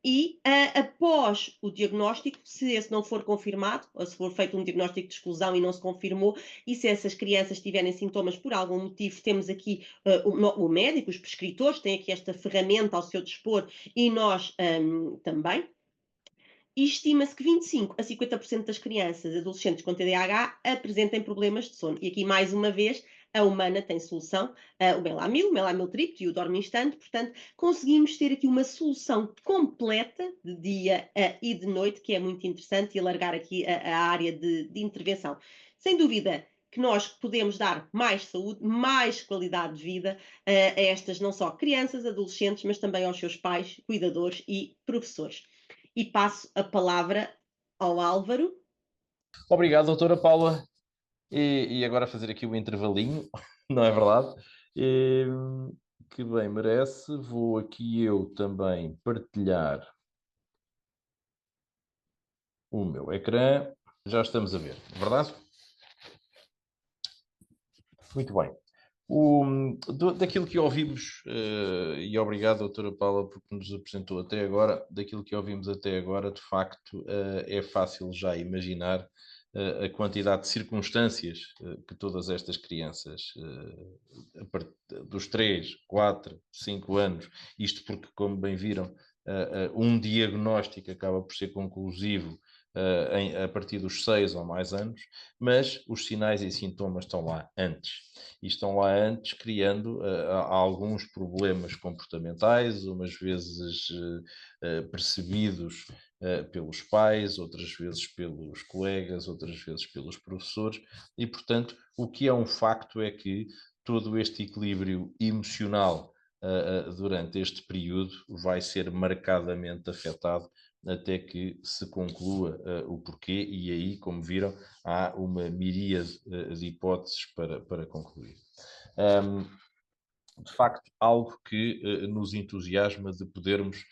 E após o diagnóstico, se esse não for confirmado, ou se for feito um diagnóstico de exclusão e não se confirmou, e se essas crianças tiverem sintomas por algum motivo, temos aqui o médico, os prescritores têm aqui esta ferramenta ao seu dispor, e nós também. E estima-se que 25 a 50% das crianças e adolescentes com TDAH apresentem problemas de sono. E aqui, mais uma vez, a humana tem solução, o melamiltripto e o dorme instante. Portanto, conseguimos ter aqui uma solução completa de dia e de noite, que é muito interessante, e alargar aqui a área de intervenção. Sem dúvida que nós podemos dar mais saúde, mais qualidade de vida a estas não só crianças, adolescentes, mas também aos seus pais, cuidadores e professores. E passo a palavra ao Álvaro. Obrigado, doutora Paula. E agora fazer aqui o intervalinho, não é verdade? Que bem merece. Vou aqui eu também partilhar o meu ecrã. Já estamos a ver, verdade? Muito bem. Daquilo que ouvimos, e obrigado, doutora Paula, porque nos apresentou até agora, daquilo que ouvimos até agora, de facto, é fácil já imaginar a quantidade de circunstâncias que todas estas crianças, a partir dos 3, 4, 5 anos, isto porque, como bem viram, um diagnóstico acaba por ser conclusivo a partir dos 6 ou mais anos, mas os sinais e sintomas estão lá antes. E estão lá antes, criando alguns problemas comportamentais, umas vezes percebidos pelos pais, outras vezes pelos colegas, outras vezes pelos professores, e, portanto, o que é um facto é que todo este equilíbrio emocional durante este período vai ser marcadamente afetado até que se conclua o porquê, e aí, como viram, há uma miríade de hipóteses para concluir. De facto, algo que nos entusiasma de podermos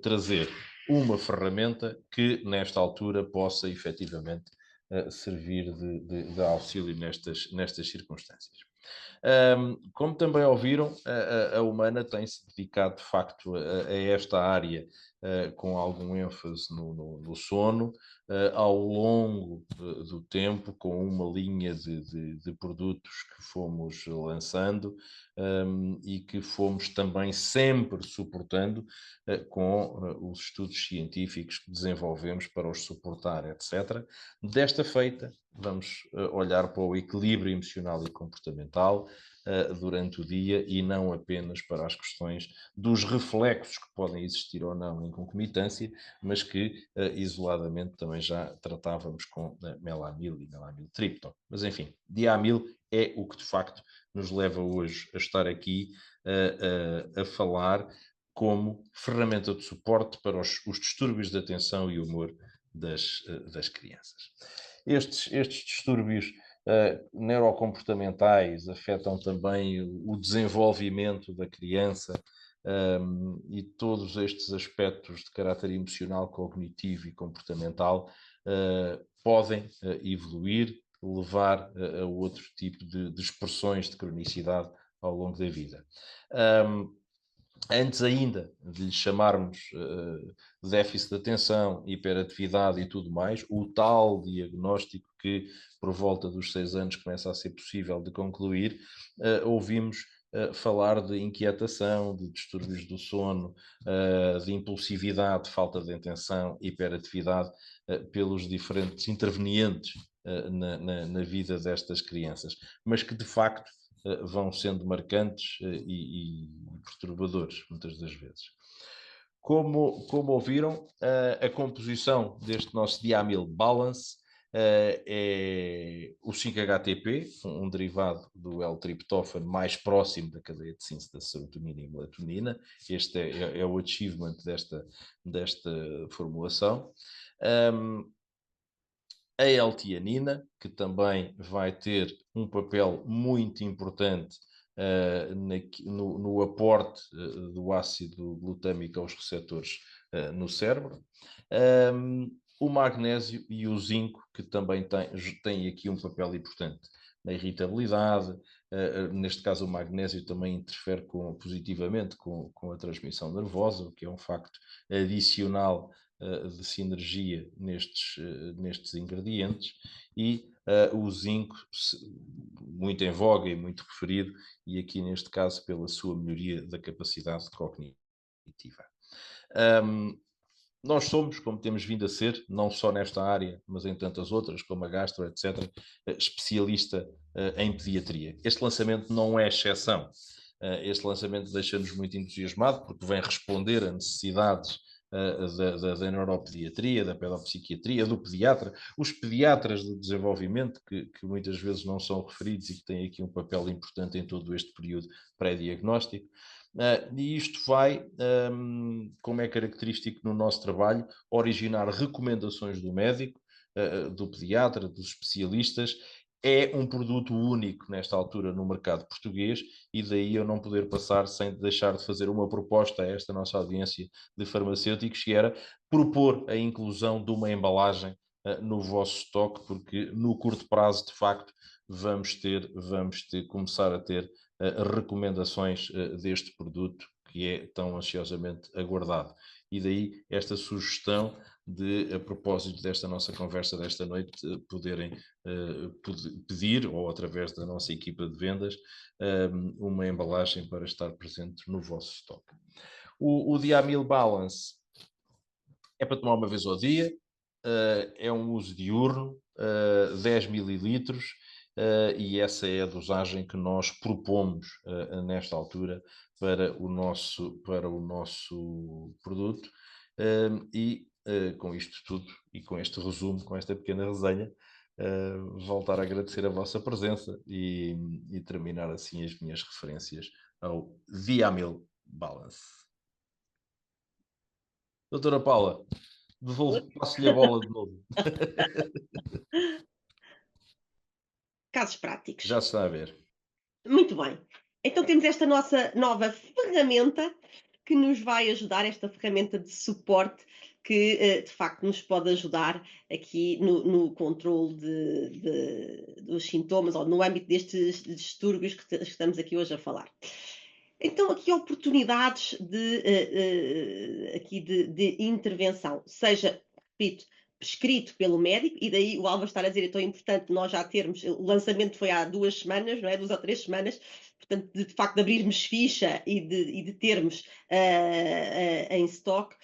trazer uma ferramenta que, nesta altura, possa efetivamente servir de auxílio nestas circunstâncias. Como também ouviram, a Humana tem-se dedicado, de facto, a esta área com algum ênfase no sono, ao longo do tempo, com uma linha de produtos que fomos lançando e que fomos também sempre suportando com os estudos científicos que desenvolvemos para os suportar, etc. Desta feita, vamos olhar para o equilíbrio emocional e comportamental durante o dia e não apenas para as questões dos reflexos que podem existir ou não em concomitância, mas que isoladamente também já tratávamos com melamil e melamiltriptol. Mas enfim, diamil é o que de facto nos leva hoje a estar aqui a falar como ferramenta de suporte para os distúrbios de atenção e humor das crianças. Estes distúrbios neurocomportamentais afetam também o desenvolvimento da criança e todos estes aspectos de caráter emocional, cognitivo e comportamental podem evoluir, levar a outro tipo de expressões de cronicidade ao longo da vida. Antes ainda de lhe chamarmos déficit de atenção, hiperatividade e tudo mais, o tal diagnóstico que por volta dos 6 anos começa a ser possível de concluir, ouvimos falar de inquietação, de distúrbios do sono, de impulsividade, falta de atenção, hiperatividade, pelos diferentes intervenientes na vida destas crianças, mas que de facto vão sendo marcantes e perturbadores, muitas das vezes. Como ouviram, a composição deste nosso diamil balance é o 5-HTP, um derivado do L-triptófano mais próximo da cadeia de síntese da serotonina e melatonina. Este é o achievement desta formulação. A L-tianina, que também vai ter um papel muito importante no aporte do ácido glutâmico aos receptores no cérebro. O magnésio e o zinco, que também têm aqui um papel importante na irritabilidade. Neste caso, o magnésio também interfere positivamente com a transmissão nervosa, o que é um facto adicional de sinergia nestes ingredientes, e o zinco, muito em voga e muito referido, e aqui neste caso pela sua melhoria da capacidade cognitiva. Nós somos, como temos vindo a ser, não só nesta área, mas em tantas outras, como a gastro, etc., especialista em pediatria. Este lançamento não é exceção. Este lançamento deixa-nos muito entusiasmado, porque vem responder a necessidades da neuropediatria, da pedopsiquiatria, do pediatra, os pediatras do desenvolvimento, que muitas vezes não são referidos e que têm aqui um papel importante em todo este período pré-diagnóstico. E isto vai, como é característico no nosso trabalho, originar recomendações do médico, do pediatra, dos especialistas. É um produto único nesta altura no mercado português, e daí eu não poder passar sem deixar de fazer uma proposta a esta nossa audiência de farmacêuticos, que era propor a inclusão de uma embalagem no vosso estoque, porque no curto prazo, de facto, vamos começar a ter recomendações deste produto que é tão ansiosamente aguardado. E daí esta sugestão de, a propósito desta nossa conversa desta noite, poderem pedir, ou através da nossa equipa de vendas, uma embalagem para estar presente no vosso estoque. O Diamil Balance é para tomar uma vez ao dia, é um uso diurno, 10 mililitros, e essa é a dosagem que nós propomos nesta altura para o nosso produto. E com isto tudo e com este resumo, com esta pequena resenha, voltar a agradecer a vossa presença e terminar assim as minhas referências ao Viamil Balance. Doutora Paula, passo-lhe a bola de novo. Casos práticos. Já se está a ver. Muito bem. Então temos esta nossa nova ferramenta que nos vai ajudar, esta ferramenta de suporte que de facto nos pode ajudar aqui no controle dos sintomas ou no âmbito destes distúrbios que estamos aqui hoje a falar. Então, aqui oportunidades de intervenção, seja, repito, prescrito pelo médico, e daí o Álvaro estar a dizer, é tão importante nós já termos, o lançamento foi há 2 semanas, não é? 2 ou 3 semanas, portanto, de facto, de abrirmos ficha e de termos em stock,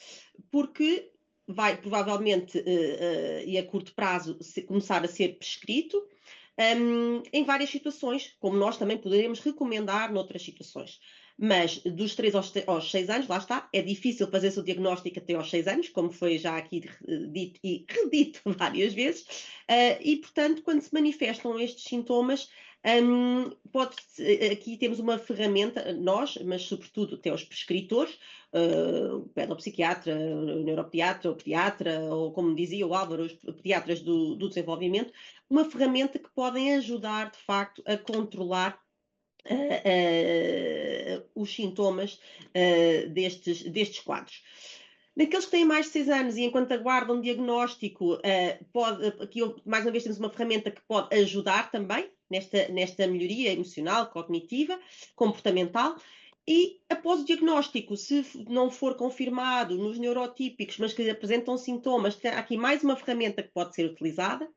porque vai provavelmente e a curto prazo começar a ser prescrito em várias situações, como nós também poderemos recomendar noutras situações. Mas dos 3 aos 6 anos, lá está, é difícil fazer-se o diagnóstico até aos 6 anos, como foi já aqui dito e redito várias vezes, e portanto, quando se manifestam estes sintomas, aqui temos uma ferramenta, nós, mas sobretudo até os prescritores, o pedopsiquiatra, o neuropediatra, o pediatra, ou como dizia o Álvaro, os pediatras do desenvolvimento, uma ferramenta que podem ajudar, de facto, a controlar os sintomas destes quadros. Naqueles que têm mais de 6 anos e enquanto aguardam diagnóstico, aqui mais uma vez temos uma ferramenta que pode ajudar também nesta melhoria emocional, cognitiva, comportamental. E após o diagnóstico, se não for confirmado nos neurotípicos, mas que apresentam sintomas, há aqui mais uma ferramenta que pode ser utilizada.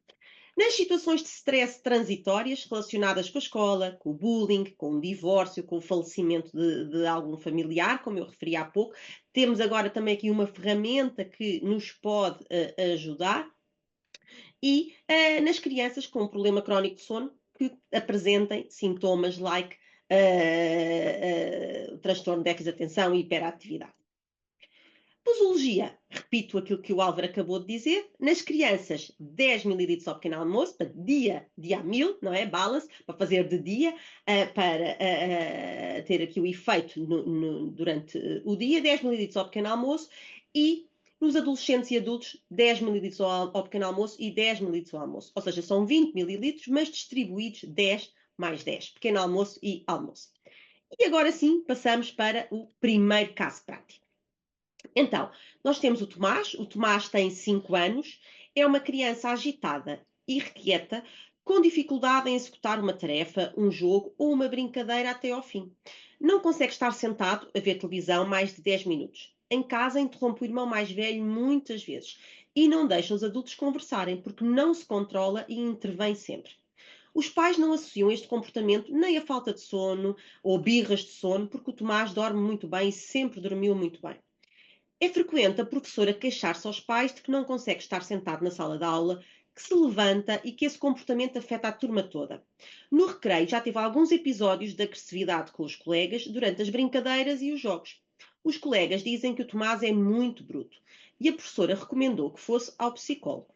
Nas situações de stress transitórias relacionadas com a escola, com o bullying, com o divórcio, com o falecimento de algum familiar, como eu referi há pouco, temos agora também aqui uma ferramenta que nos pode ajudar. E nas crianças com problema crónico de sono que apresentem sintomas like transtorno de déficit de atenção e hiperatividade. Posologia, repito aquilo que o Álvaro acabou de dizer, nas crianças 10 ml ao pequeno almoço, para dia a 1000, não é? Balance, para fazer de dia, para ter aqui o efeito durante o dia, 10 ml ao pequeno almoço, e nos adolescentes e adultos 10 ml ao pequeno almoço e 10 ml ao almoço. Ou seja, são 20 ml, mas distribuídos 10 mais 10, pequeno almoço e almoço. E agora sim, passamos para o primeiro caso prático. Então, nós temos o Tomás tem 5 anos, é uma criança agitada, irrequieta, com dificuldade em executar uma tarefa, um jogo ou uma brincadeira até ao fim. Não consegue estar sentado a ver televisão mais de 10 minutos. Em casa, interrompe o irmão mais velho muitas vezes e não deixa os adultos conversarem porque não se controla e intervém sempre. Os pais não associam este comportamento nem a falta de sono ou birras de sono, porque o Tomás dorme muito bem e sempre dormiu muito bem. É frequente a professora queixar-se aos pais de que não consegue estar sentado na sala de aula, que se levanta e que esse comportamento afeta a turma toda. No recreio já teve alguns episódios de agressividade com os colegas durante as brincadeiras e os jogos. Os colegas dizem que o Tomás é muito bruto e a professora recomendou que fosse ao psicólogo.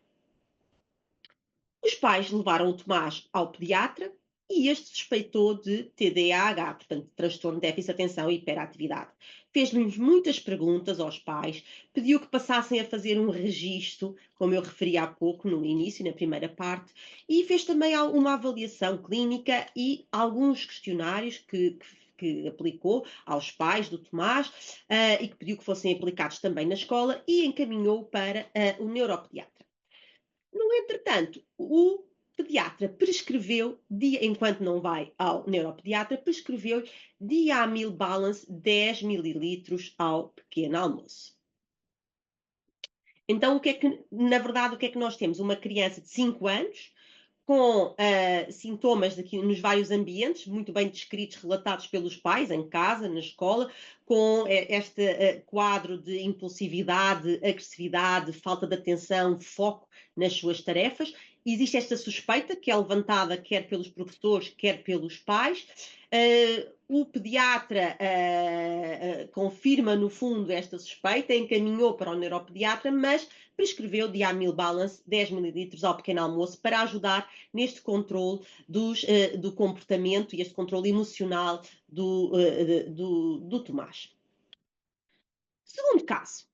Os pais levaram o Tomás ao pediatra e este suspeitou de TDAH, portanto, transtorno de déficit de atenção e hiperatividade. Fez-lhes muitas perguntas aos pais, pediu que passassem a fazer um registro, como eu referi há pouco, no início, na primeira parte, e fez também uma avaliação clínica e alguns questionários que aplicou aos pais do Tomás e que pediu que fossem aplicados também na escola e encaminhou para o neuropediatra. No entretanto, o pediatra prescreveu, enquanto não vai ao neuropediatra, prescreveu Diamil Balance 10 mililitros ao pequeno almoço. Então, na verdade, o que é que nós temos? Uma criança de 5 anos com sintomas aqui nos vários ambientes, muito bem descritos, relatados pelos pais, em casa, na escola, com este quadro de impulsividade, agressividade, falta de atenção, foco nas suas tarefas. Existe esta suspeita que é levantada quer pelos professores, quer pelos pais. O pediatra confirma, no fundo, esta suspeita, encaminhou para o neuropediatra, mas prescreveu Diamil Balance 10 ml ao pequeno almoço para ajudar neste controle do comportamento e este controle emocional do Tomás. Segundo caso,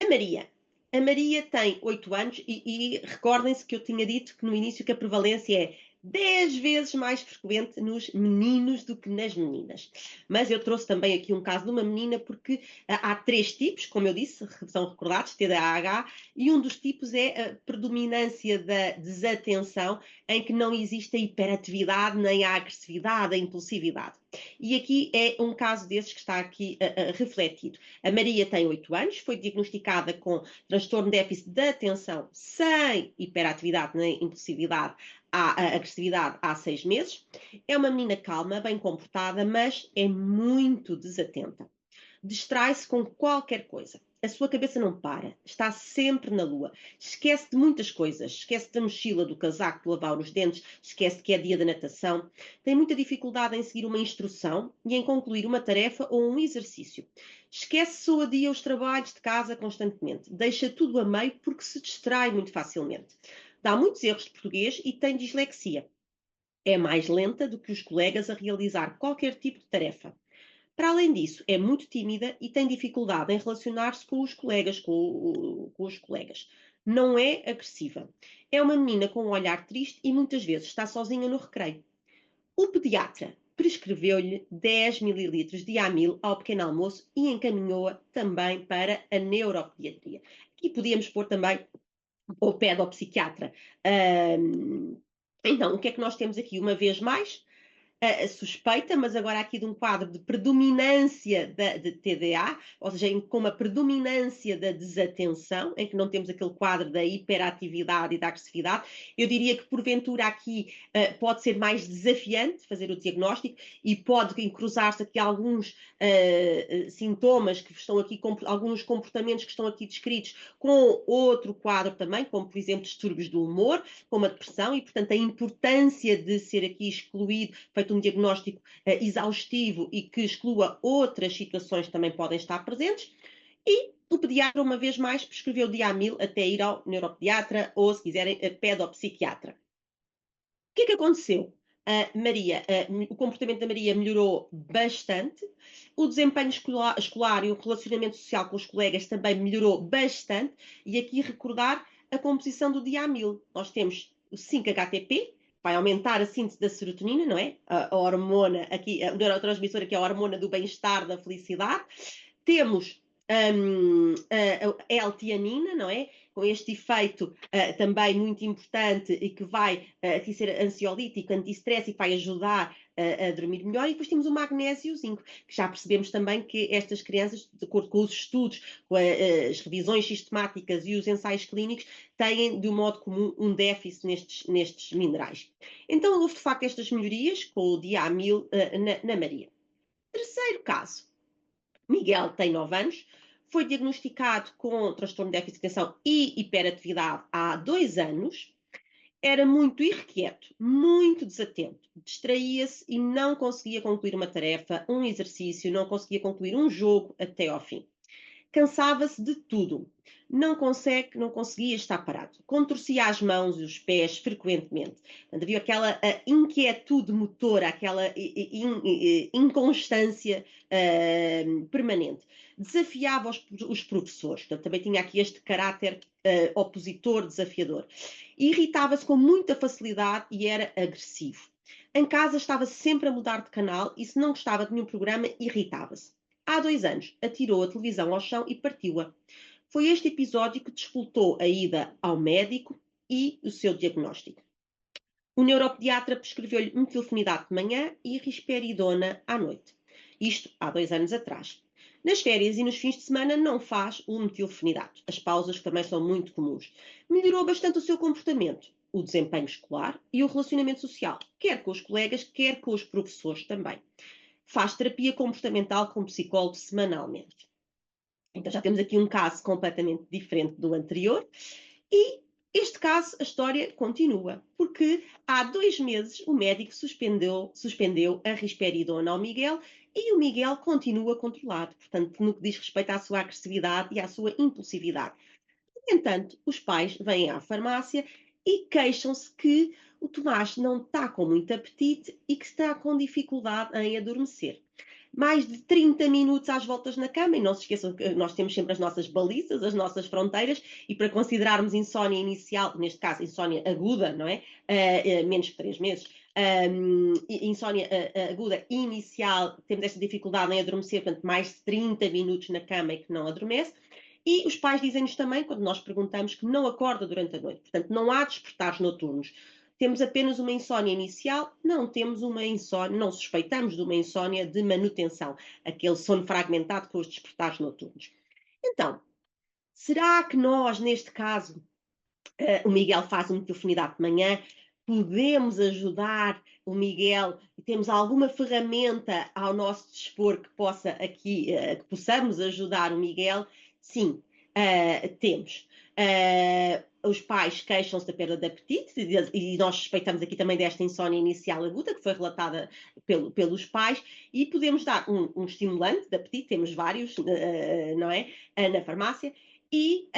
a Maria. A Maria tem 8 anos e recordem-se que eu tinha dito que no início que a prevalência é 10 vezes mais frequente nos meninos do que nas meninas. Mas eu trouxe também aqui um caso de uma menina porque há 3 tipos, como eu disse, são recordados, TDAH, e um dos tipos é a predominância da desatenção, em que não existe a hiperatividade, nem a agressividade, a impulsividade. E aqui é um caso desses que está aqui refletido. A Maria tem 8 anos, foi diagnosticada com transtorno de déficit de atenção sem hiperatividade nem impulsividade, agressividade há 6 meses. É uma menina calma, bem comportada, mas é muito desatenta. Distrai-se com qualquer coisa. A sua cabeça não para, está sempre na lua. Esquece de muitas coisas. Esquece da mochila, do casaco, de lavar os dentes, esquece que é dia da natação. Tem muita dificuldade em seguir uma instrução e em concluir uma tarefa ou um exercício. Esquece ou adia os trabalhos de casa constantemente. Deixa tudo a meio porque se distrai muito facilmente. Dá muitos erros de português e tem dislexia. É mais lenta do que os colegas a realizar qualquer tipo de tarefa. Para além disso, é muito tímida e tem dificuldade em relacionar-se com os colegas, com os colegas. Não é agressiva. É uma menina com um olhar triste e muitas vezes está sozinha no recreio. O pediatra prescreveu-lhe 10 ml de Amil ao pequeno almoço e encaminhou-a também para a neuropediatria. Aqui podíamos pôr também o pedopsiquiatra. Então, o que é que nós temos aqui? Uma vez mais, a suspeita, mas agora aqui de um quadro de predominância de TDA, ou seja, com uma predominância da desatenção, em que não temos aquele quadro da hiperatividade e da agressividade. Eu diria que, porventura, aqui pode ser mais desafiante fazer o diagnóstico e pode cruzar-se aqui alguns sintomas que estão aqui, alguns comportamentos que estão aqui descritos com outro quadro também, como, por exemplo, distúrbios do humor, como a depressão, e, portanto, a importância de ser aqui excluído, feito um diagnóstico exaustivo e que exclua outras situações que também podem estar presentes. E o pediatra, uma vez mais, prescreveu Diamil até ir ao neuropediatra ou, se quiserem, a pedopsiquiatra. O que é que aconteceu? O comportamento da Maria melhorou bastante, o desempenho escolar e o relacionamento social com os colegas também melhorou bastante, e aqui recordar a composição do Diamil. Nós temos o 5-HTP, vai aumentar a síntese da serotonina, não é? A hormona, aqui, o neurotransmissor aqui é a hormona do bem-estar, da felicidade. Temos a L-tianina, não é? Com este efeito também muito importante e que vai aqui ser ansiolítico, anti-stress e que vai ajudar a dormir melhor. E depois temos o magnésio e o zinco, que já percebemos também que estas crianças, de acordo com os estudos, com as revisões sistemáticas e os ensaios clínicos, têm, de um modo comum, um déficit nestes minerais. Então, houve de facto estas melhorias com o Diamil na Maria. Terceiro caso. Miguel tem 9 anos, foi diagnosticado com transtorno de déficit de atenção e hiperatividade há 2 anos, era muito irrequieto, muito desatento, distraía-se e não conseguia concluir uma tarefa, um exercício, não conseguia concluir um jogo até ao fim. Cansava-se de tudo, não conseguia estar parado, contorcia as mãos e os pés frequentemente. Havia aquela inquietude motora, aquela inconstância permanente. Desafiava os professores, portanto, também tinha aqui este caráter opositor, desafiador. Irritava-se com muita facilidade e era agressivo. Em casa estava sempre a mudar de canal e, se não gostava de nenhum programa, irritava-se. Há 2 anos, atirou a televisão ao chão e partiu-a. Foi este episódio que disputou a ida ao médico e o seu diagnóstico. O neuropediatra prescreveu-lhe metilfenidato de manhã e risperidona à noite. Isto há 2 anos atrás. Nas férias e nos fins de semana não faz o metilfenidato. As pausas também são muito comuns. Melhorou bastante o seu comportamento. o desempenho escolar e o relacionamento social, quer com os colegas, quer com os professores também. Faz terapia comportamental com psicólogo semanalmente. Então já temos aqui um caso completamente diferente do anterior e este caso, a história continua, porque há 2 meses o médico suspendeu a risperidona ao Miguel e o Miguel continua controlado, portanto, no que diz respeito à sua agressividade e à sua impulsividade. No entanto, os pais vêm à farmácia e queixam-se que o Tomás não está com muito apetite e que está com dificuldade em adormecer. Mais de 30 minutos às voltas na cama, e não se esqueçam que nós temos sempre as nossas balizas, as nossas fronteiras, e para considerarmos insónia inicial, neste caso insónia aguda, não é? Menos que 3 meses, insónia aguda inicial, temos esta dificuldade em adormecer, portanto, mais de 30 minutos na cama e que não adormece. E os pais dizem-nos também, quando nós perguntamos, que não acorda durante a noite. Portanto, não há despertares noturnos. Temos apenas uma insónia inicial, não temos uma insónia, não suspeitamos de uma insónia de manutenção, aquele sono fragmentado com os despertares noturnos. Então, será que nós, neste caso, o Miguel faz uma telefonidade de manhã, podemos ajudar o Miguel e temos alguma ferramenta ao nosso dispor que possa aqui, que possamos ajudar o Miguel? Sim, temos. Os pais queixam-se da perda de apetite e nós suspeitamos aqui também desta insónia inicial aguda que foi relatada pelos pais e podemos dar um estimulante de apetite, temos vários, não é? Na farmácia e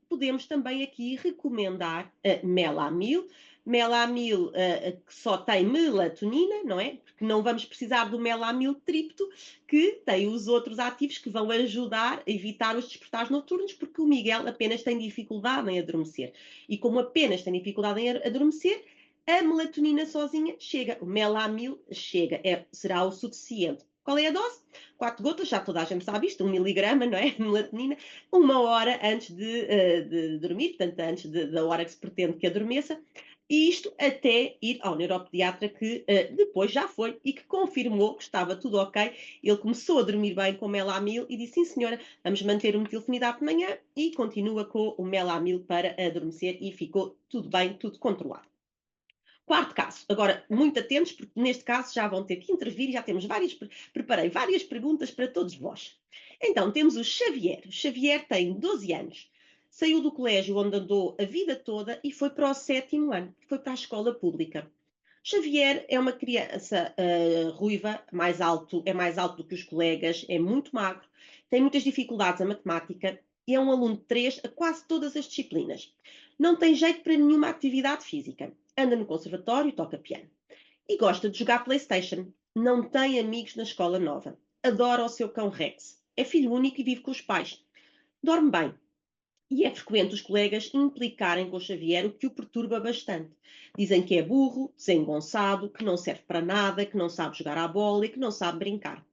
podemos também aqui recomendar Melamil. Melamil que só tem melatonina, não é? Porque não vamos precisar do melamil tripto, que tem os outros ativos que vão ajudar a evitar os despertares noturnos, porque o Miguel apenas tem dificuldade em adormecer. E como apenas tem dificuldade em adormecer, a melatonina sozinha chega, o melamil chega, será o suficiente. Qual é a dose? 4 gotas, já toda a gente sabe isto, 1 miligrama, não é? De melatonina, 1 hora antes de dormir, portanto, antes da hora que se pretende que adormeça, e isto até ir ao neuropediatra que depois já foi e que confirmou que estava tudo ok. Ele começou a dormir bem com o melamil e disse, sim senhora, vamos manter o metilfenidato de manhã e continua com o melamil para adormecer e ficou tudo bem, tudo controlado. Quarto caso, agora muito atentos, porque neste caso já vão ter que intervir e já temos preparei várias perguntas para todos vós. Então, temos o Xavier. O Xavier tem 12 anos, saiu do colégio onde andou a vida toda e foi para o 7º ano, foi para a escola pública. Xavier é uma criança ruiva, é mais alto do que os colegas, é muito magro, tem muitas dificuldades na matemática e é um aluno de 3 a quase todas as disciplinas. Não tem jeito para nenhuma atividade física. Anda no conservatório e toca piano. E gosta de jogar PlayStation. Não tem amigos na escola nova. Adora o seu cão Rex. É filho único e vive com os pais. Dorme bem. E é frequente os colegas implicarem com o Xavier, o que o perturba bastante. Dizem que é burro, desengonçado, que não serve para nada, que não sabe jogar à bola e que não sabe brincar.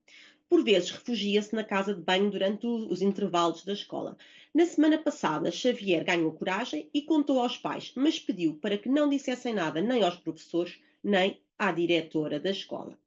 Por vezes refugia-se na casa de banho durante os intervalos da escola. Na semana passada, Xavier ganhou coragem e contou aos pais, mas pediu para que não dissessem nada nem aos professores, nem à diretora da escola.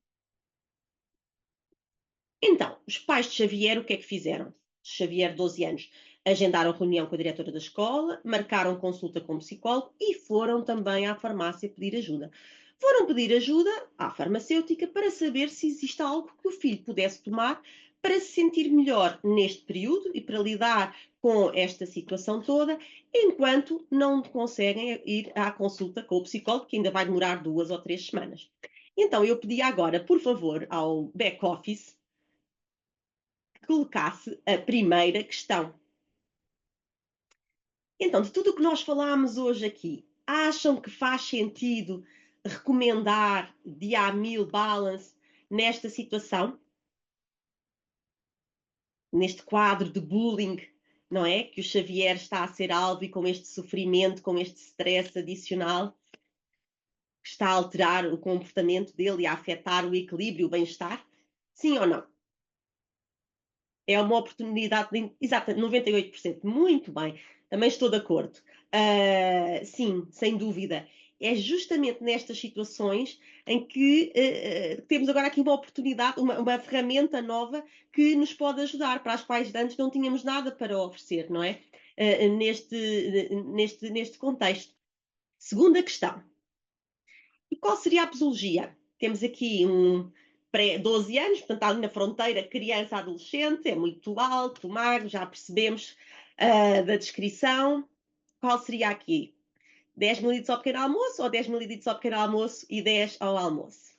Então, os pais de Xavier o que é que fizeram? Xavier, 12 anos, agendaram reunião com a diretora da escola, marcaram consulta com o psicólogo e foram também à farmácia pedir ajuda. Foram pedir ajuda à farmacêutica para saber se existe algo que o filho pudesse tomar para se sentir melhor neste período e para lidar com esta situação toda, enquanto não conseguem ir à consulta com o psicólogo, que ainda vai demorar 2 ou 3 semanas. Então, eu pedi agora, por favor, ao back-office que colocasse a primeira questão. Então, de tudo o que nós falámos hoje aqui, acham que faz sentido recomendar Diamil Balance nesta situação? Neste quadro de bullying, não é? Que o Xavier está a ser alvo e com este sofrimento, com este stress adicional, que está a alterar o comportamento dele e a afetar o equilíbrio, o bem-estar? Sim ou não? É uma oportunidade, exata, 98%. Muito bem, também estou de acordo. Sim, sem dúvida. É justamente nestas situações em que temos agora aqui uma oportunidade, uma ferramenta nova que nos pode ajudar, para as quais antes não tínhamos nada para oferecer, não é? Neste contexto. Segunda questão. E qual seria a posologia? Temos aqui um pré-12 anos, portanto, ali na fronteira, criança, adolescente, é muito alto, magro, já percebemos da descrição. Qual seria aqui? 10 ml ao pequeno almoço ou 10 ml ao pequeno almoço e 10 ao almoço?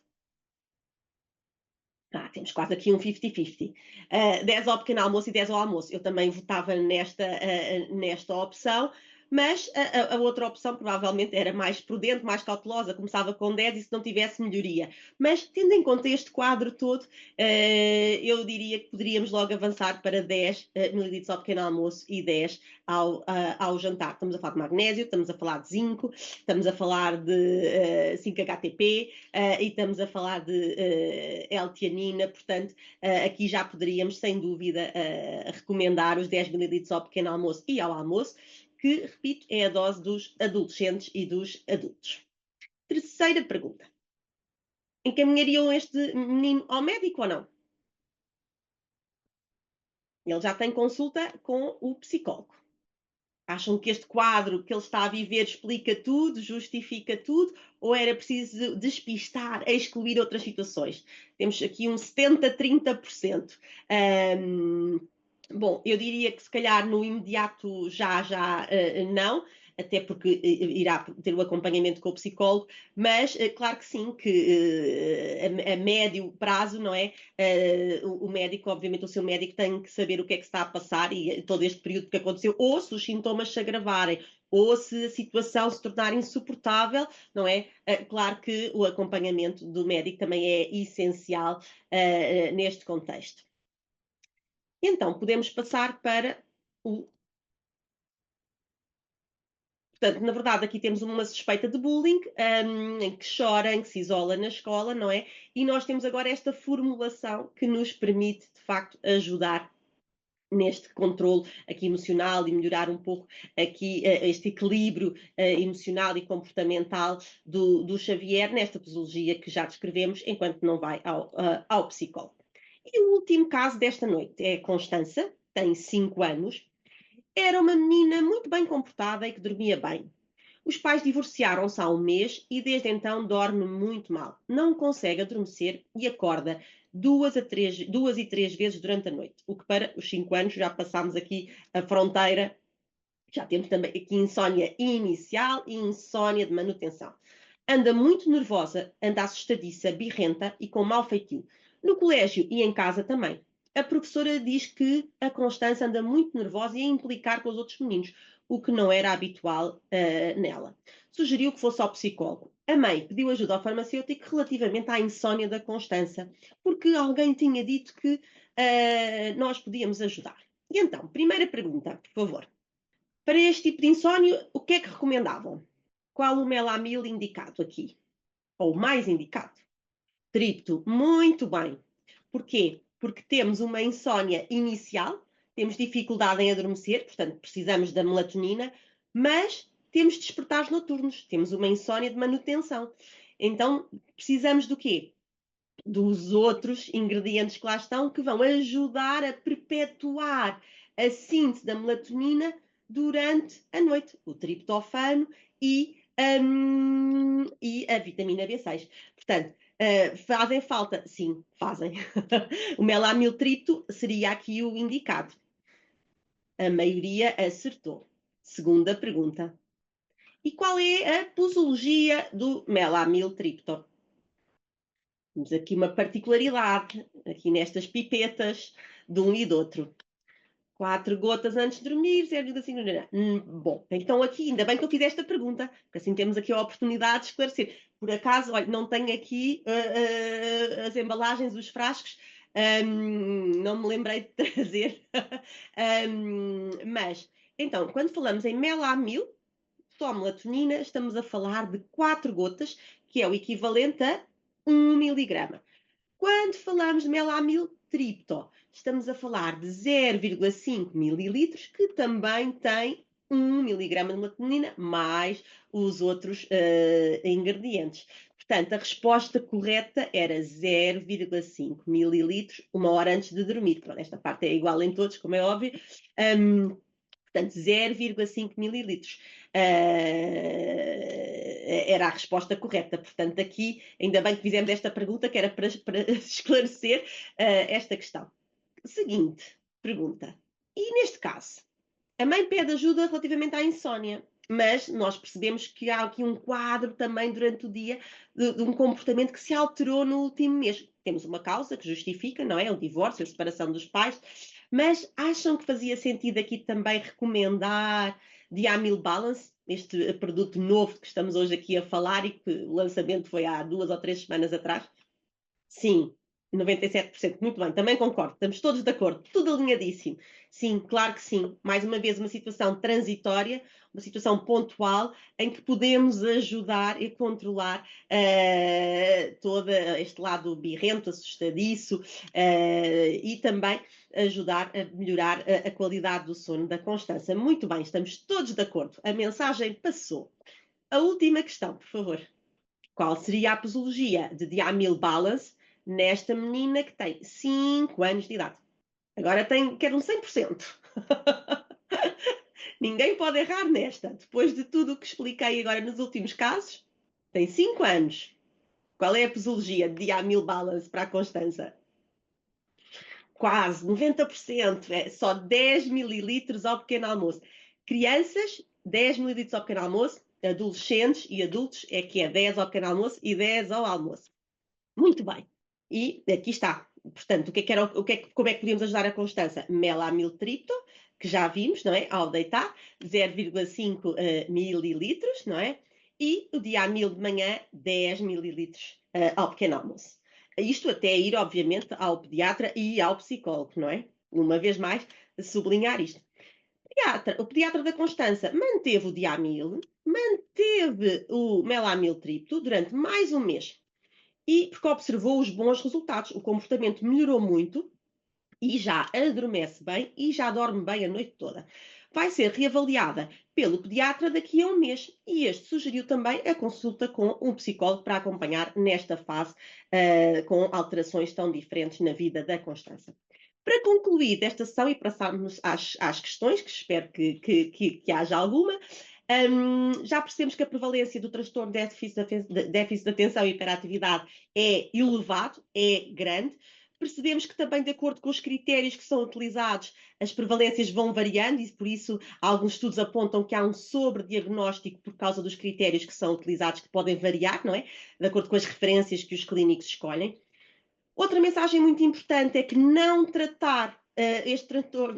Temos quase aqui um 50-50. 10 ao pequeno almoço e 10 ao almoço. Eu também votava nesta opção, mas a outra opção provavelmente era mais prudente, mais cautelosa, começava com 10 e se não tivesse melhoria. Mas tendo em conta este quadro todo, eu diria que poderíamos logo avançar para 10 ml ao pequeno almoço e 10 ao jantar. Estamos a falar de magnésio, estamos a falar de zinco, estamos a falar de 5-HTP e estamos a falar de L-tianina, portanto, aqui já poderíamos, sem dúvida, recomendar os 10 ml ao pequeno almoço e ao almoço, que, repito, é a dose dos adolescentes e dos adultos. Terceira pergunta. Encaminhariam este menino ao médico ou não? Ele já tem consulta com o psicólogo. Acham que este quadro que ele está a viver explica tudo, justifica tudo, ou era preciso despistar, excluir outras situações? Temos aqui um 70-30%. Bom, eu diria que se calhar no imediato já não, até porque irá ter o acompanhamento com o psicólogo, mas claro que sim, que a médio prazo, não é? O médico, obviamente, o seu médico tem que saber o que é que está a passar e todo este período que aconteceu, ou se os sintomas se agravarem, ou se a situação se tornar insuportável, não é? Claro que o acompanhamento do médico também é essencial neste contexto. Então, podemos passar para o. Portanto, na verdade, aqui temos uma suspeita de bullying, em que chora, em que se isola na escola, não é? E nós temos agora esta formulação que nos permite, de facto, ajudar neste controle aqui emocional e melhorar um pouco aqui este equilíbrio emocional e comportamental do Xavier, nesta posologia que já descrevemos, enquanto não vai ao psicólogo. E o último caso desta noite é a Constança, tem 5 anos, era uma menina muito bem comportada e que dormia bem. Os pais divorciaram-se há um mês e desde então dorme muito mal. Não consegue adormecer e acorda 2 e 3 vezes durante a noite. O que para os 5 anos já passámos aqui a fronteira. Já temos também aqui insónia inicial e insónia de manutenção. Anda muito nervosa, anda assustadiça, birrenta e com mau feitio. No colégio e em casa também. A professora diz que a Constança anda muito nervosa e a implicar com os outros meninos, o que não era habitual nela. Sugeriu que fosse ao psicólogo. A mãe pediu ajuda ao farmacêutico relativamente à insónia da Constança, porque alguém tinha dito que nós podíamos ajudar. E então, primeira pergunta, por favor. Para este tipo de insónio, o que é que recomendavam? Qual o melamil indicado aqui? Ou mais indicado? Tripto. Muito bem. Porquê? Porque temos uma insónia inicial, temos dificuldade em adormecer, portanto precisamos da melatonina, mas temos despertares noturnos, temos uma insónia de manutenção. Então precisamos do quê? Dos outros ingredientes que lá estão, que vão ajudar a perpetuar a síntese da melatonina durante a noite. O triptofano e a vitamina B6. Portanto, fazem falta? Sim, fazem. O melamiltripto seria aqui o indicado. A maioria acertou. Segunda pergunta. E qual é a posologia do melamiltripto? Temos aqui uma particularidade, aqui nestas pipetas, de um e do outro. 4 gotas antes de dormir, 0,5. Bom, então aqui, ainda bem que eu fiz esta pergunta, porque assim temos aqui a oportunidade de esclarecer. Por acaso, olha, não tenho aqui as embalagens, os frascos, não me lembrei de trazer. Mas, então, quando falamos em melamil, só melatonina, estamos a falar de 4 gotas, que é o equivalente a 1 miligrama. Quando falamos de melamiltripto, estamos a falar de 0,5 mililitros, que também tem 1 miligrama de melatonina, mais os outros ingredientes. Portanto, a resposta correta era 0,5 mililitros, 1 hora antes de dormir. Pronto, esta parte é igual em todos, como é óbvio. Portanto, 0,5 mililitros. era a resposta correta. Portanto, aqui, ainda bem que fizemos esta pergunta, que era para esclarecer esta questão. Seguinte pergunta. E neste caso, a mãe pede ajuda relativamente à insónia, mas nós percebemos que há aqui um quadro também durante o dia de um comportamento que se alterou no último mês. Temos uma causa que justifica, não é? O divórcio, a separação dos pais, mas acham que fazia sentido aqui também recomendar Diamil Balance, este produto novo que estamos hoje aqui a falar e que o lançamento foi há 2 ou 3 semanas atrás? Sim, 97%. Muito bem, também concordo. Estamos todos de acordo. Tudo alinhadíssimo. Sim, claro que sim. Mais uma vez, uma situação transitória, uma situação pontual, em que podemos ajudar e controlar todo este lado birrento, assustadiço, e também ajudar a melhorar a qualidade do sono, da constância. Muito bem, estamos todos de acordo. A mensagem passou. A última questão, por favor. Qual seria a posologia de Diamil Balance nesta menina que tem 5 anos de idade? Agora quero um 100%. Ninguém pode errar nesta. Depois de tudo o que expliquei agora nos últimos casos, tem 5 anos. Qual é a posologia de Diamil Balance para a Constança? Quase 90%. É só 10 mililitros ao pequeno almoço. Crianças, 10 mililitros ao pequeno almoço. Adolescentes e adultos é que é 10 ao pequeno almoço e 10 ao almoço. Muito bem. E aqui está. Portanto, como é que podíamos ajudar a Constança? Melamiltripto, que já vimos, não é? Ao deitar, 0,5 mililitros, não é? E o Diamil de manhã, 10 mililitros ao pequeno almoço. Isto até ir, obviamente, ao pediatra e ao psicólogo, não é? Uma vez mais, sublinhar isto. O pediatra da Constança manteve o Diamil, manteve o Melamiltripto durante mais um mês. E porque observou os bons resultados, o comportamento melhorou muito e já adormece bem e já dorme bem a noite toda. Vai ser reavaliada pelo pediatra daqui a um mês e este sugeriu também a consulta com um psicólogo para acompanhar nesta fase com alterações tão diferentes na vida da Constança. Para concluir desta sessão e passarmos às questões, que espero que haja alguma, já percebemos que a prevalência do transtorno de déficit de atenção e hiperatividade é elevado, é grande. Percebemos que também, de acordo com os critérios que são utilizados, as prevalências vão variando e, por isso, alguns estudos apontam que há um sobrediagnóstico por causa dos critérios que são utilizados, que podem variar, não é? De acordo com as referências que os clínicos escolhem. Outra mensagem muito importante é que não tratar este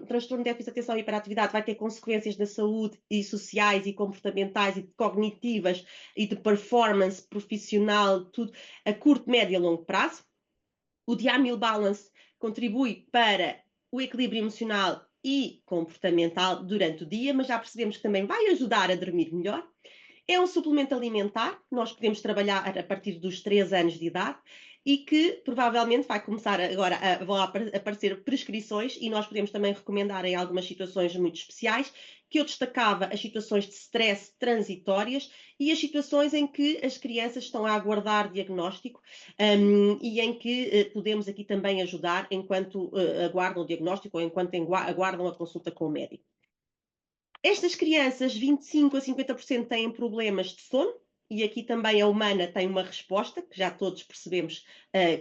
transtorno de déficit de atenção e hiperatividade vai ter consequências na saúde e sociais e comportamentais e cognitivas e de performance profissional, tudo a curto, médio e a longo prazo. O Diamil Balance contribui para o equilíbrio emocional e comportamental durante o dia, mas já percebemos que também vai ajudar a dormir melhor. É um suplemento alimentar, nós podemos trabalhar a partir dos 3 anos de idade e que provavelmente vai começar agora vão aparecer prescrições e nós podemos também recomendar em algumas situações muito especiais, que eu destacava as situações de stress transitórias e as situações em que as crianças estão a aguardar diagnóstico e em que podemos aqui também ajudar enquanto aguardam o diagnóstico ou enquanto aguardam a consulta com o médico. Estas crianças, 25 a 50% têm problemas de sono, e aqui também a humana tem uma resposta, que já todos percebemos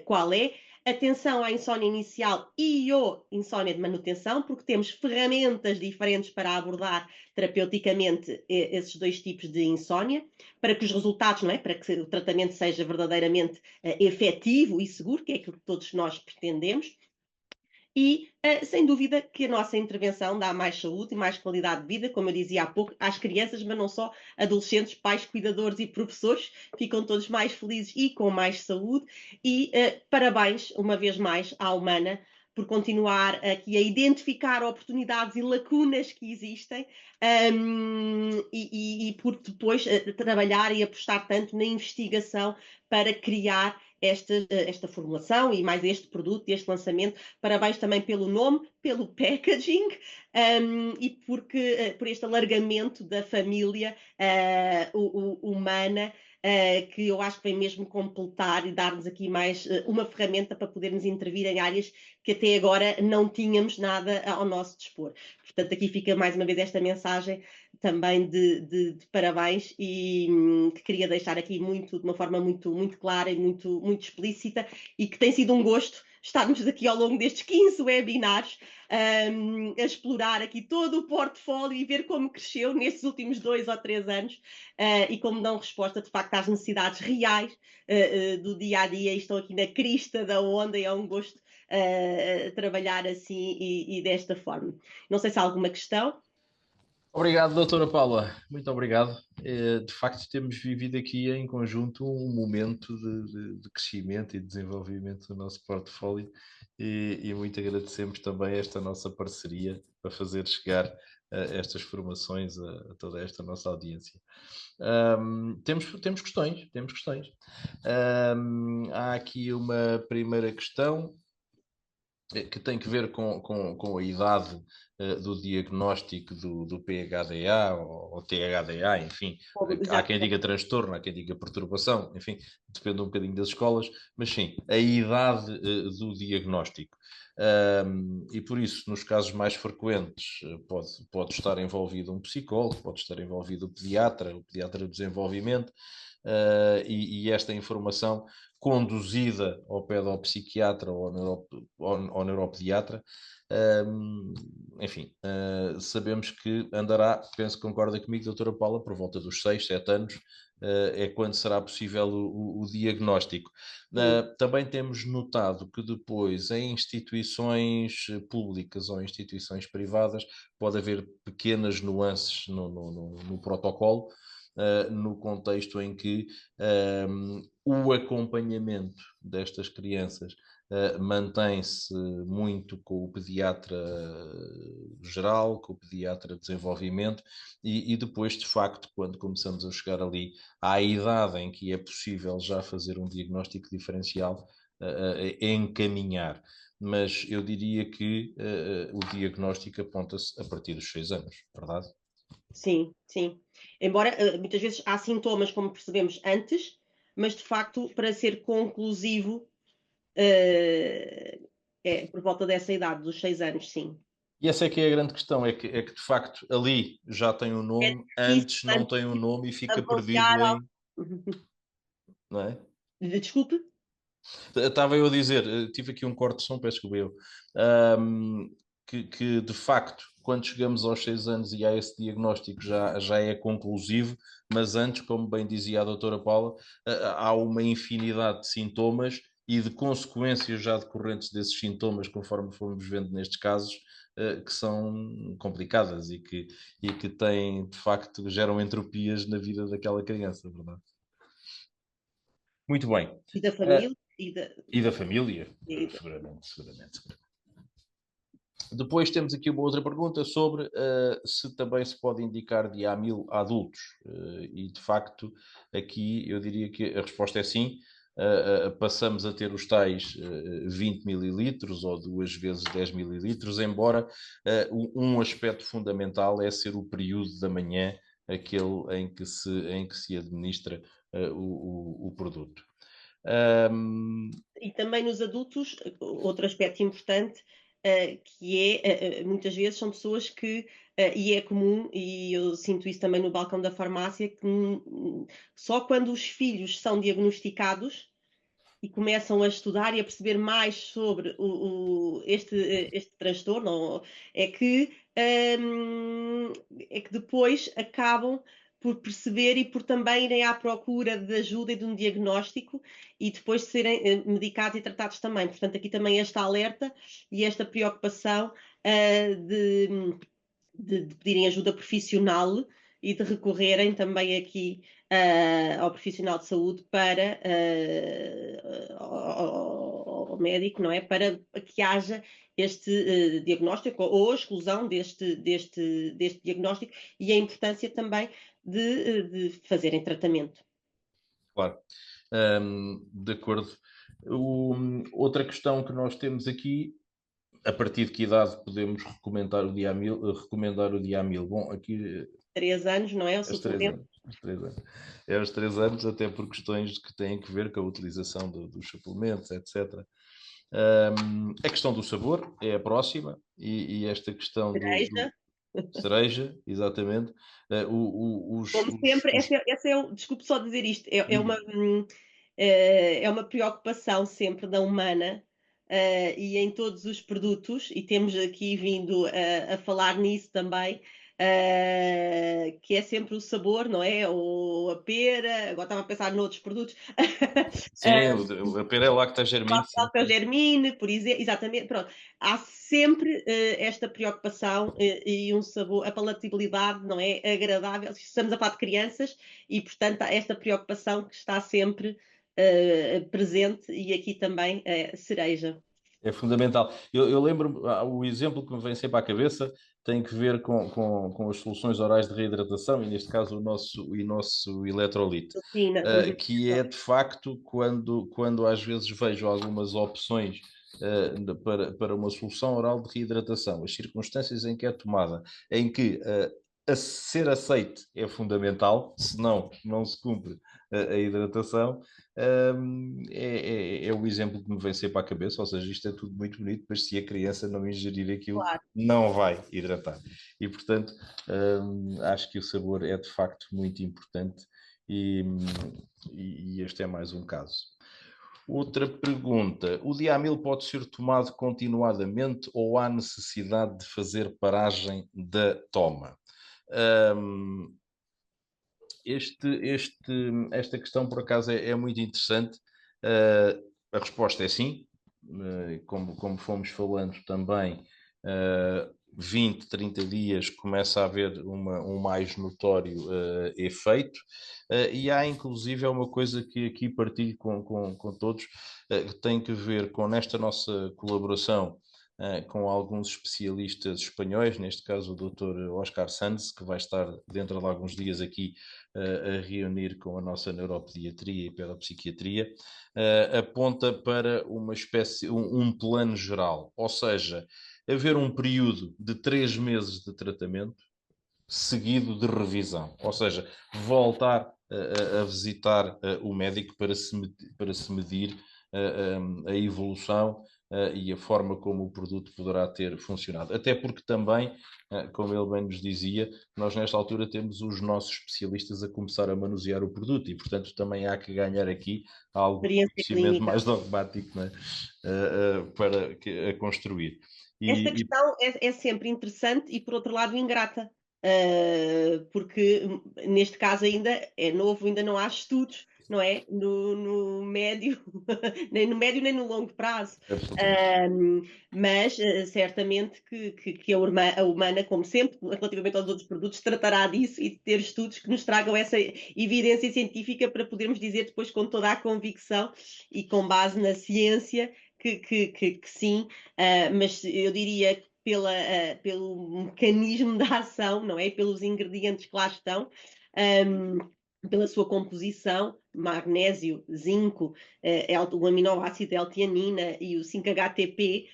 qual é. Atenção à insónia inicial e ou insónia de manutenção, porque temos ferramentas diferentes para abordar terapeuticamente esses dois tipos de insónia, para que os resultados, não é? Para que o tratamento seja verdadeiramente efetivo e seguro, que é aquilo que todos nós pretendemos. E, sem dúvida, que a nossa intervenção dá mais saúde e mais qualidade de vida, como eu dizia há pouco, às crianças, mas não só, adolescentes, pais, cuidadores e professores, ficam todos mais felizes e com mais saúde. E parabéns, uma vez mais, à Humana, por continuar aqui a identificar oportunidades e lacunas que existem e por depois trabalhar e apostar tanto na investigação para criar esta formulação e mais este produto, este lançamento. Parabéns também pelo nome, pelo packaging e por este alargamento da família humana, que eu acho que vem mesmo completar e dar-nos aqui mais uma ferramenta para podermos intervir em áreas que até agora não tínhamos nada ao nosso dispor. Portanto, aqui fica mais uma vez esta mensagem também de parabéns e que queria deixar aqui muito, de uma forma muito clara e muito explícita, e que tem sido um gosto estarmos aqui ao longo destes 15 webinars a explorar aqui todo o portfólio e ver como cresceu nestes últimos 2 ou 3 anos e como dão resposta, de facto, às necessidades reais do dia a dia, e estão aqui na crista da onda, e é um gosto trabalhar assim e desta forma. Não sei se há alguma questão. Obrigado, doutora Paula. Muito obrigado. De facto, temos vivido aqui em conjunto um momento de crescimento e desenvolvimento do nosso portfólio e muito agradecemos também esta nossa parceria para fazer chegar estas formações a toda esta nossa audiência. Temos questões, temos questões. Há aqui uma primeira questão que tem que ver com a idade do diagnóstico do PHDA ou THDA, enfim. Há quem diga transtorno, há quem diga perturbação, enfim, depende um bocadinho das escolas, mas sim, a idade do diagnóstico. E por isso, nos casos mais frequentes, pode estar envolvido um psicólogo, pode estar envolvido o pediatra do desenvolvimento, e esta informação conduzida ao pedopsiquiatra ou ao neuropediatra, enfim, sabemos que andará, penso que concorda comigo, doutora Paula, por volta dos 6, 7 anos, é quando será possível o diagnóstico. Também temos notado que depois, em instituições públicas ou instituições privadas, pode haver pequenas nuances no protocolo, no contexto em que o acompanhamento destas crianças mantém-se muito com o pediatra geral, com o pediatra de desenvolvimento, e depois, de facto, quando começamos a chegar ali à idade em que é possível já fazer um diagnóstico diferencial, encaminhar. Mas eu diria que o diagnóstico aponta-se a partir dos 6 anos, verdade? Sim, sim. Embora muitas vezes há sintomas, como percebemos, antes, mas de facto, para ser conclusivo, é por volta dessa idade, dos 6 anos, sim. E essa é que é a grande questão, é que de facto ali já tem um É nome, difícil antes não tem um nome e fica avaliar perdido algo. em, não é? Desculpe? Estava eu a dizer, tive aqui um corte de som, peço desculpa eu, ahm, que de facto, quando chegamos aos 6 anos e há esse diagnóstico já é conclusivo, mas antes, como bem dizia a doutora Paula, há uma infinidade de sintomas e de consequências já decorrentes desses sintomas, conforme fomos vendo nestes casos, que são complicadas e que têm, de facto, geram entropias na vida daquela criança, verdade? Muito bem. E da família? E da, E da família, e da- seguramente. Depois temos aqui uma outra pergunta sobre se também se pode indicar diamil a adultos. E de facto, aqui eu diria que a resposta é sim. Passamos a ter os tais 20 mililitros ou 2 vezes 10 mililitros, embora um aspecto fundamental é ser o período da manhã, aquele em que se administra o produto. E também nos adultos, outro aspecto importante, que é, muitas vezes são pessoas que, e é comum, e eu sinto isso também no balcão da farmácia, que só quando os filhos são diagnosticados e começam a estudar e a perceber mais sobre este transtorno, é que, é que depois acabam por perceber e por também irem à procura de ajuda e de um diagnóstico e depois de serem medicados e tratados também. Portanto, aqui também esta alerta e esta preocupação de pedirem ajuda profissional e de recorrerem também aqui ao profissional de saúde para ao médico, não é? Para que haja este diagnóstico ou a exclusão deste diagnóstico e a importância também de fazerem tratamento. Claro. De acordo. Outra questão que nós temos aqui, a partir de que idade podemos recomendar o Diamil? Bom, aqui 3 anos, não é? O aos 3 suplemento. anos. Aos 3 anos. É aos 3 anos, até por questões que têm que ver com a utilização dos suplementos, etc. A questão do sabor é a próxima, e esta questão Cereja. cereja, exatamente. Como sempre, essa é o desculpe só dizer isto, Diga. é uma preocupação sempre da humana, e em todos os produtos, e temos aqui vindo a falar nisso também, que é sempre o sabor, não é? Ou a pera, agora estava a pensar noutros produtos. Sim, a pera é lactogermina, sim, Papel sim. germine, por exemplo, exatamente, pronto. Há sempre esta preocupação e um sabor, a palatabilidade não é agradável. Estamos a falar de crianças e, portanto, há esta preocupação que está sempre presente e aqui também cereja. É fundamental. Eu lembro-me, o exemplo que me vem sempre à cabeça tem que ver com as soluções orais de reidratação, e neste caso o nosso eletrolite, Rotina, uhum. que é de facto quando às vezes vejo algumas opções para uma solução oral de reidratação, as circunstâncias em que é tomada, em que a ser aceite é fundamental, senão não se cumpre a hidratação. É o exemplo que me vem sempre à cabeça, ou seja, isto é tudo muito bonito, mas se a criança não ingerir aquilo, Claro. não vai hidratar. E, portanto, acho que o sabor é de facto muito importante e, e este é mais um caso. Outra pergunta: o Diamil pode ser tomado continuadamente ou há necessidade de fazer paragem da toma? Um, esta questão, por acaso, é muito interessante. A resposta é sim. Como fomos falando também, 20, 30 dias começa a haver um mais notório efeito. E há, inclusive, uma coisa que aqui partilho com todos, que tem que ver com nesta nossa colaboração com alguns especialistas espanhóis, neste caso o Dr. Oscar Sanz, que vai estar dentro de alguns dias aqui a reunir com a nossa neuropediatria e pedopsiquiatria, aponta para uma espécie, um plano geral, ou seja, haver um período de 3 meses de tratamento seguido de revisão, ou seja, voltar a visitar o médico para se medir a evolução e a forma como o produto poderá ter funcionado. Até porque também, como ele bem nos dizia, nós nesta altura temos os nossos especialistas a começar a manusear o produto e, portanto, também há que ganhar aqui algo de Experiência conhecimento clínica. mais dogmático, não é? A construir. Esta E, questão é sempre interessante e, por outro lado, ingrata, porque neste caso ainda é novo, ainda não há estudos, não é? No médio, nem no médio nem no longo prazo. absolutamente. Mas certamente que a humana, como sempre, relativamente aos outros produtos, tratará disso e de ter estudos que nos tragam essa evidência científica para podermos dizer depois com toda a convicção e com base na ciência que sim, mas eu diria que pelo mecanismo da ação, não é? Pelos ingredientes que lá estão, pela sua composição, magnésio, zinco, o aminoácido L-tianina e o 5-HTP,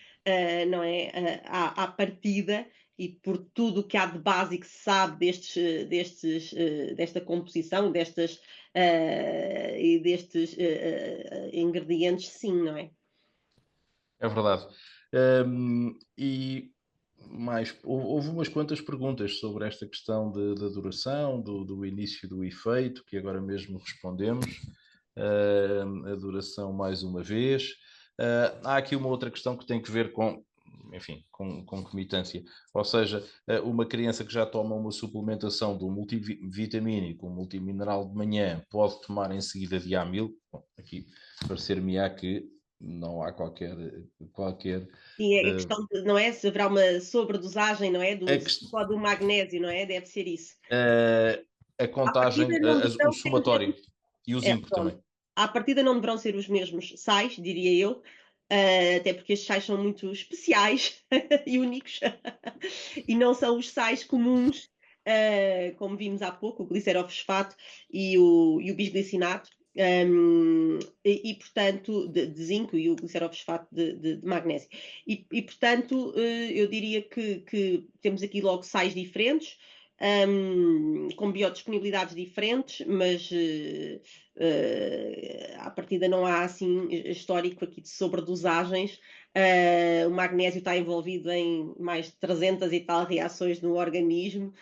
não é? À partida, e por tudo o que há de base que se sabe desta composição, e destes ingredientes, sim, não é? É verdade. E mais, houve umas quantas perguntas sobre esta questão da duração, do início do efeito, que agora mesmo respondemos. A duração mais uma vez. Há aqui uma outra questão que tem que ver com, enfim, com concomitância. Ou seja, uma criança que já toma uma suplementação do multivitamínico, um multimineral de manhã, pode tomar em seguida Diamil. Bom, aqui parecer-me-á que não há qualquer Sim, é a uh, questão de, não é? Se haverá uma sobredosagem, não é? a, Só do magnésio, não é? Deve ser isso. a À contagem, partida não o deverão ser os somatório mesmos, e o zinco também. pronto. À partida não deverão ser os mesmos sais, diria eu, até porque estes sais são muito especiais e únicos, e não são os sais comuns, como vimos há pouco, o glicerofosfato e o bisglicinato, portanto, de zinco e o glicerofosfato de magnésio. Portanto, eu diria que temos aqui logo sais diferentes, com biodisponibilidades diferentes, mas à partida não há assim histórico aqui de sobredosagens. O magnésio está envolvido em mais de 300 e tal reações no organismo,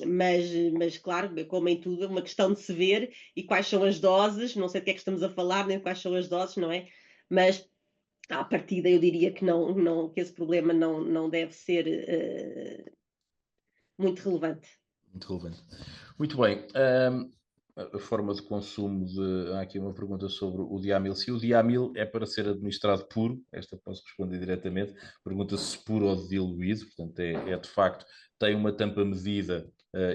mas claro, como em tudo, é uma questão de se ver e quais são as doses, não sei do que é que estamos a falar, nem quais são as doses, não é? Mas à partida eu diria que que esse problema não deve ser muito relevante. Muito relevante. Muito bem. A forma de consumo há aqui uma pergunta sobre o diamil. Se o diamil é para ser administrado puro, esta posso responder diretamente. Pergunta-se se puro ou diluído, portanto, é de facto, tem uma tampa medida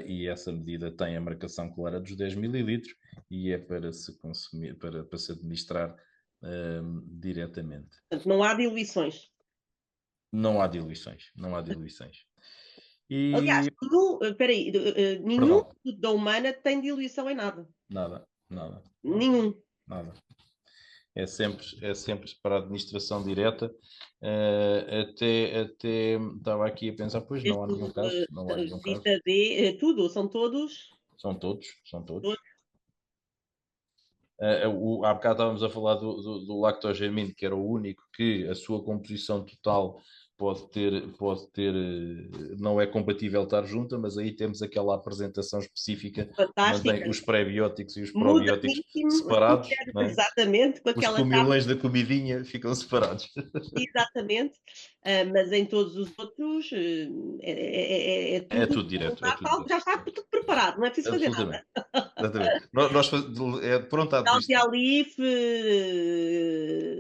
e essa medida tem a marcação clara dos 10 mililitros e é para se consumir, para se administrar diretamente. Portanto, não há diluições. Não há diluições, não há diluições. Aliás, E, espera aí, nenhum perdão, produto da Humana tem diluição em nada. nada, nada, nada, Nenhum. nada. É sempre para a administração direta. Até estava aqui a pensar, pois não há Desde nenhum caso, não há nenhum caso. Vita D, tudo, são todos. São todos, são todos. Todos. Há bocado estávamos a falar do lactogermino, que era o único que a sua composição total pode ter, não é compatível estar junta, mas aí temos aquela apresentação específica que mantém Fantástica. os pré-bióticos e os probióticos Moderníssimo. separados, não é? Exatamente, com Os aquela capa. comilões da comidinha ficam separados. Exatamente. Mas em todos os outros é É tudo, tudo direto, é tudo direto. já está tudo preparado, não é preciso fazer nada. Absolutamente. Exatamente. É pronto à administrar. Alcialif,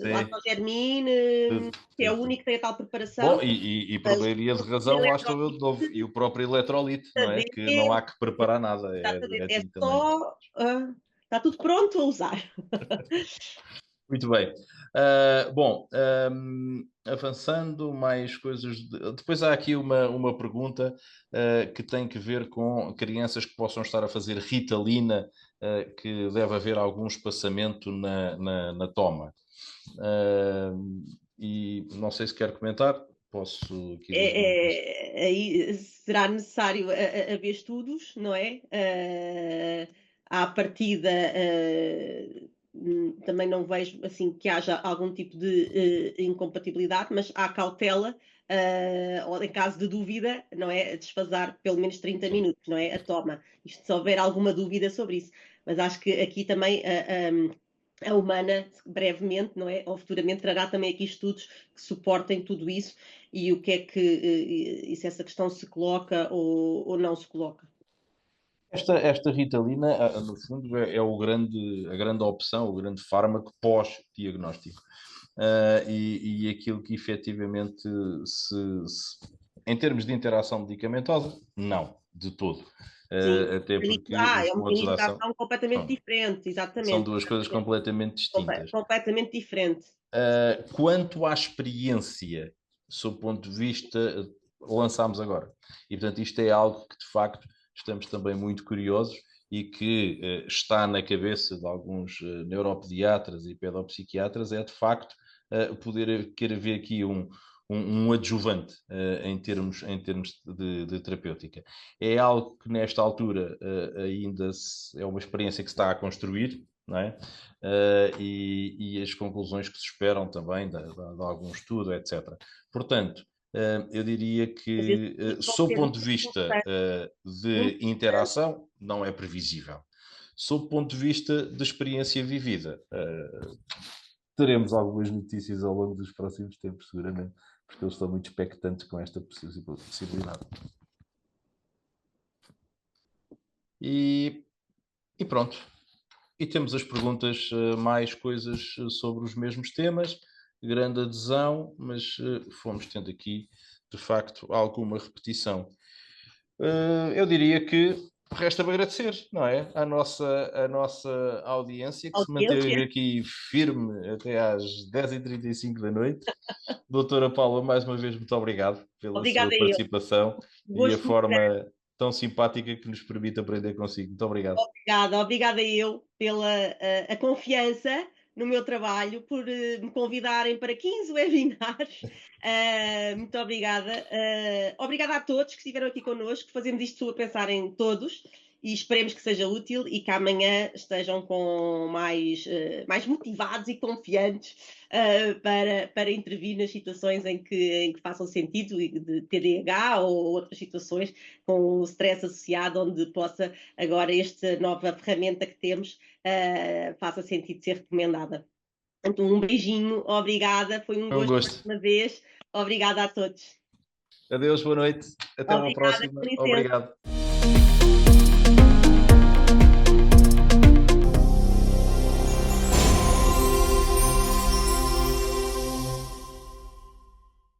Sim, lactogermine, tudo, que é o tudo, tudo. único que tem a tal Bom, preparação, e por mas maioria de o razão, lá estou eu de novo. eletrolite, E o próprio eletrolite, não é? Que não há que preparar nada, é exatamente, é direitinho também. só, está tudo pronto a usar. Muito bem. Bom, avançando, mais coisas. Depois há aqui uma pergunta que tem que ver com crianças que possam estar a fazer Ritalina, que deve haver algum espaçamento na toma. E não sei se quer comentar, posso aqui dizer. Aí será necessário haver estudos, não é? À partida, também não vejo assim que haja algum tipo de incompatibilidade, mas há cautela, ou em caso de dúvida, não é? Desfasar pelo menos 30 Sim. minutos, não é? A toma. Isto se houver alguma dúvida sobre isso. Mas acho que aqui também a Humana, brevemente, não é? Ou futuramente, trará também aqui estudos que suportem tudo isso e o que é que, e se essa questão se coloca ou não se coloca. Esta Ritalina, no fundo, é a grande opção, o grande fármaco pós-diagnóstico. E aquilo que efetivamente, em termos de interação medicamentosa, não, de todo. Sim. Até porque É os um modos de mecanismo de ação ação completamente são, diferente, são exatamente. duas coisas completamente distintas. Completamente diferente. Quanto à experiência, sob o ponto de vista, lançámos agora. E, portanto, isto é algo que, de facto, estamos também muito curiosos e que está na cabeça de alguns neuropediatras e pedopsiquiatras, é, de facto, poder querer haver aqui um adjuvante em termos de terapêutica. É algo que, nesta altura, ainda é uma experiência que se está a construir, não é? E as conclusões que se esperam também de algum estudo, etc. Portanto, eu diria Mas esses que, estudos vão sob o ser ponto de muito vista importantes, muito de importantes. interação, não é previsível. Sob o ponto de vista de experiência vivida, teremos algumas notícias ao longo dos próximos tempos, seguramente, porque eles estão muito expectantes com esta possibilidade. E, e pronto. E temos as perguntas, mais coisas sobre os mesmos temas, grande adesão, mas fomos tendo aqui, de facto, alguma repetição. Eu diria que resta-me agradecer, não é? A nossa audiência, que se Audiência. manteve aqui firme até às 10h35 da noite. Doutora Paula, mais uma vez, muito obrigado pela sua Obrigada a eu. participação e a Gosto muito grande. forma tão simpática que nos permite aprender consigo. Muito obrigado. Obrigada, obrigada a eu pela a confiança, no meu trabalho, por me convidarem para 15 webinars. Muito obrigada. Obrigada a todos que estiveram aqui connosco. Fazemos isto a pensar em todos e esperemos que seja útil e que amanhã estejam com mais motivados e confiantes para intervir nas situações em que façam sentido, de TDAH ou outras situações com o stress associado, onde possa agora esta nova ferramenta que temos faça sentido ser recomendada. Então, um beijinho, obrigada, foi um Foi um gosto mais gosto. uma vez. Obrigada a todos. Adeus, boa noite. Até uma Obrigada, próxima. com licença. Obrigado.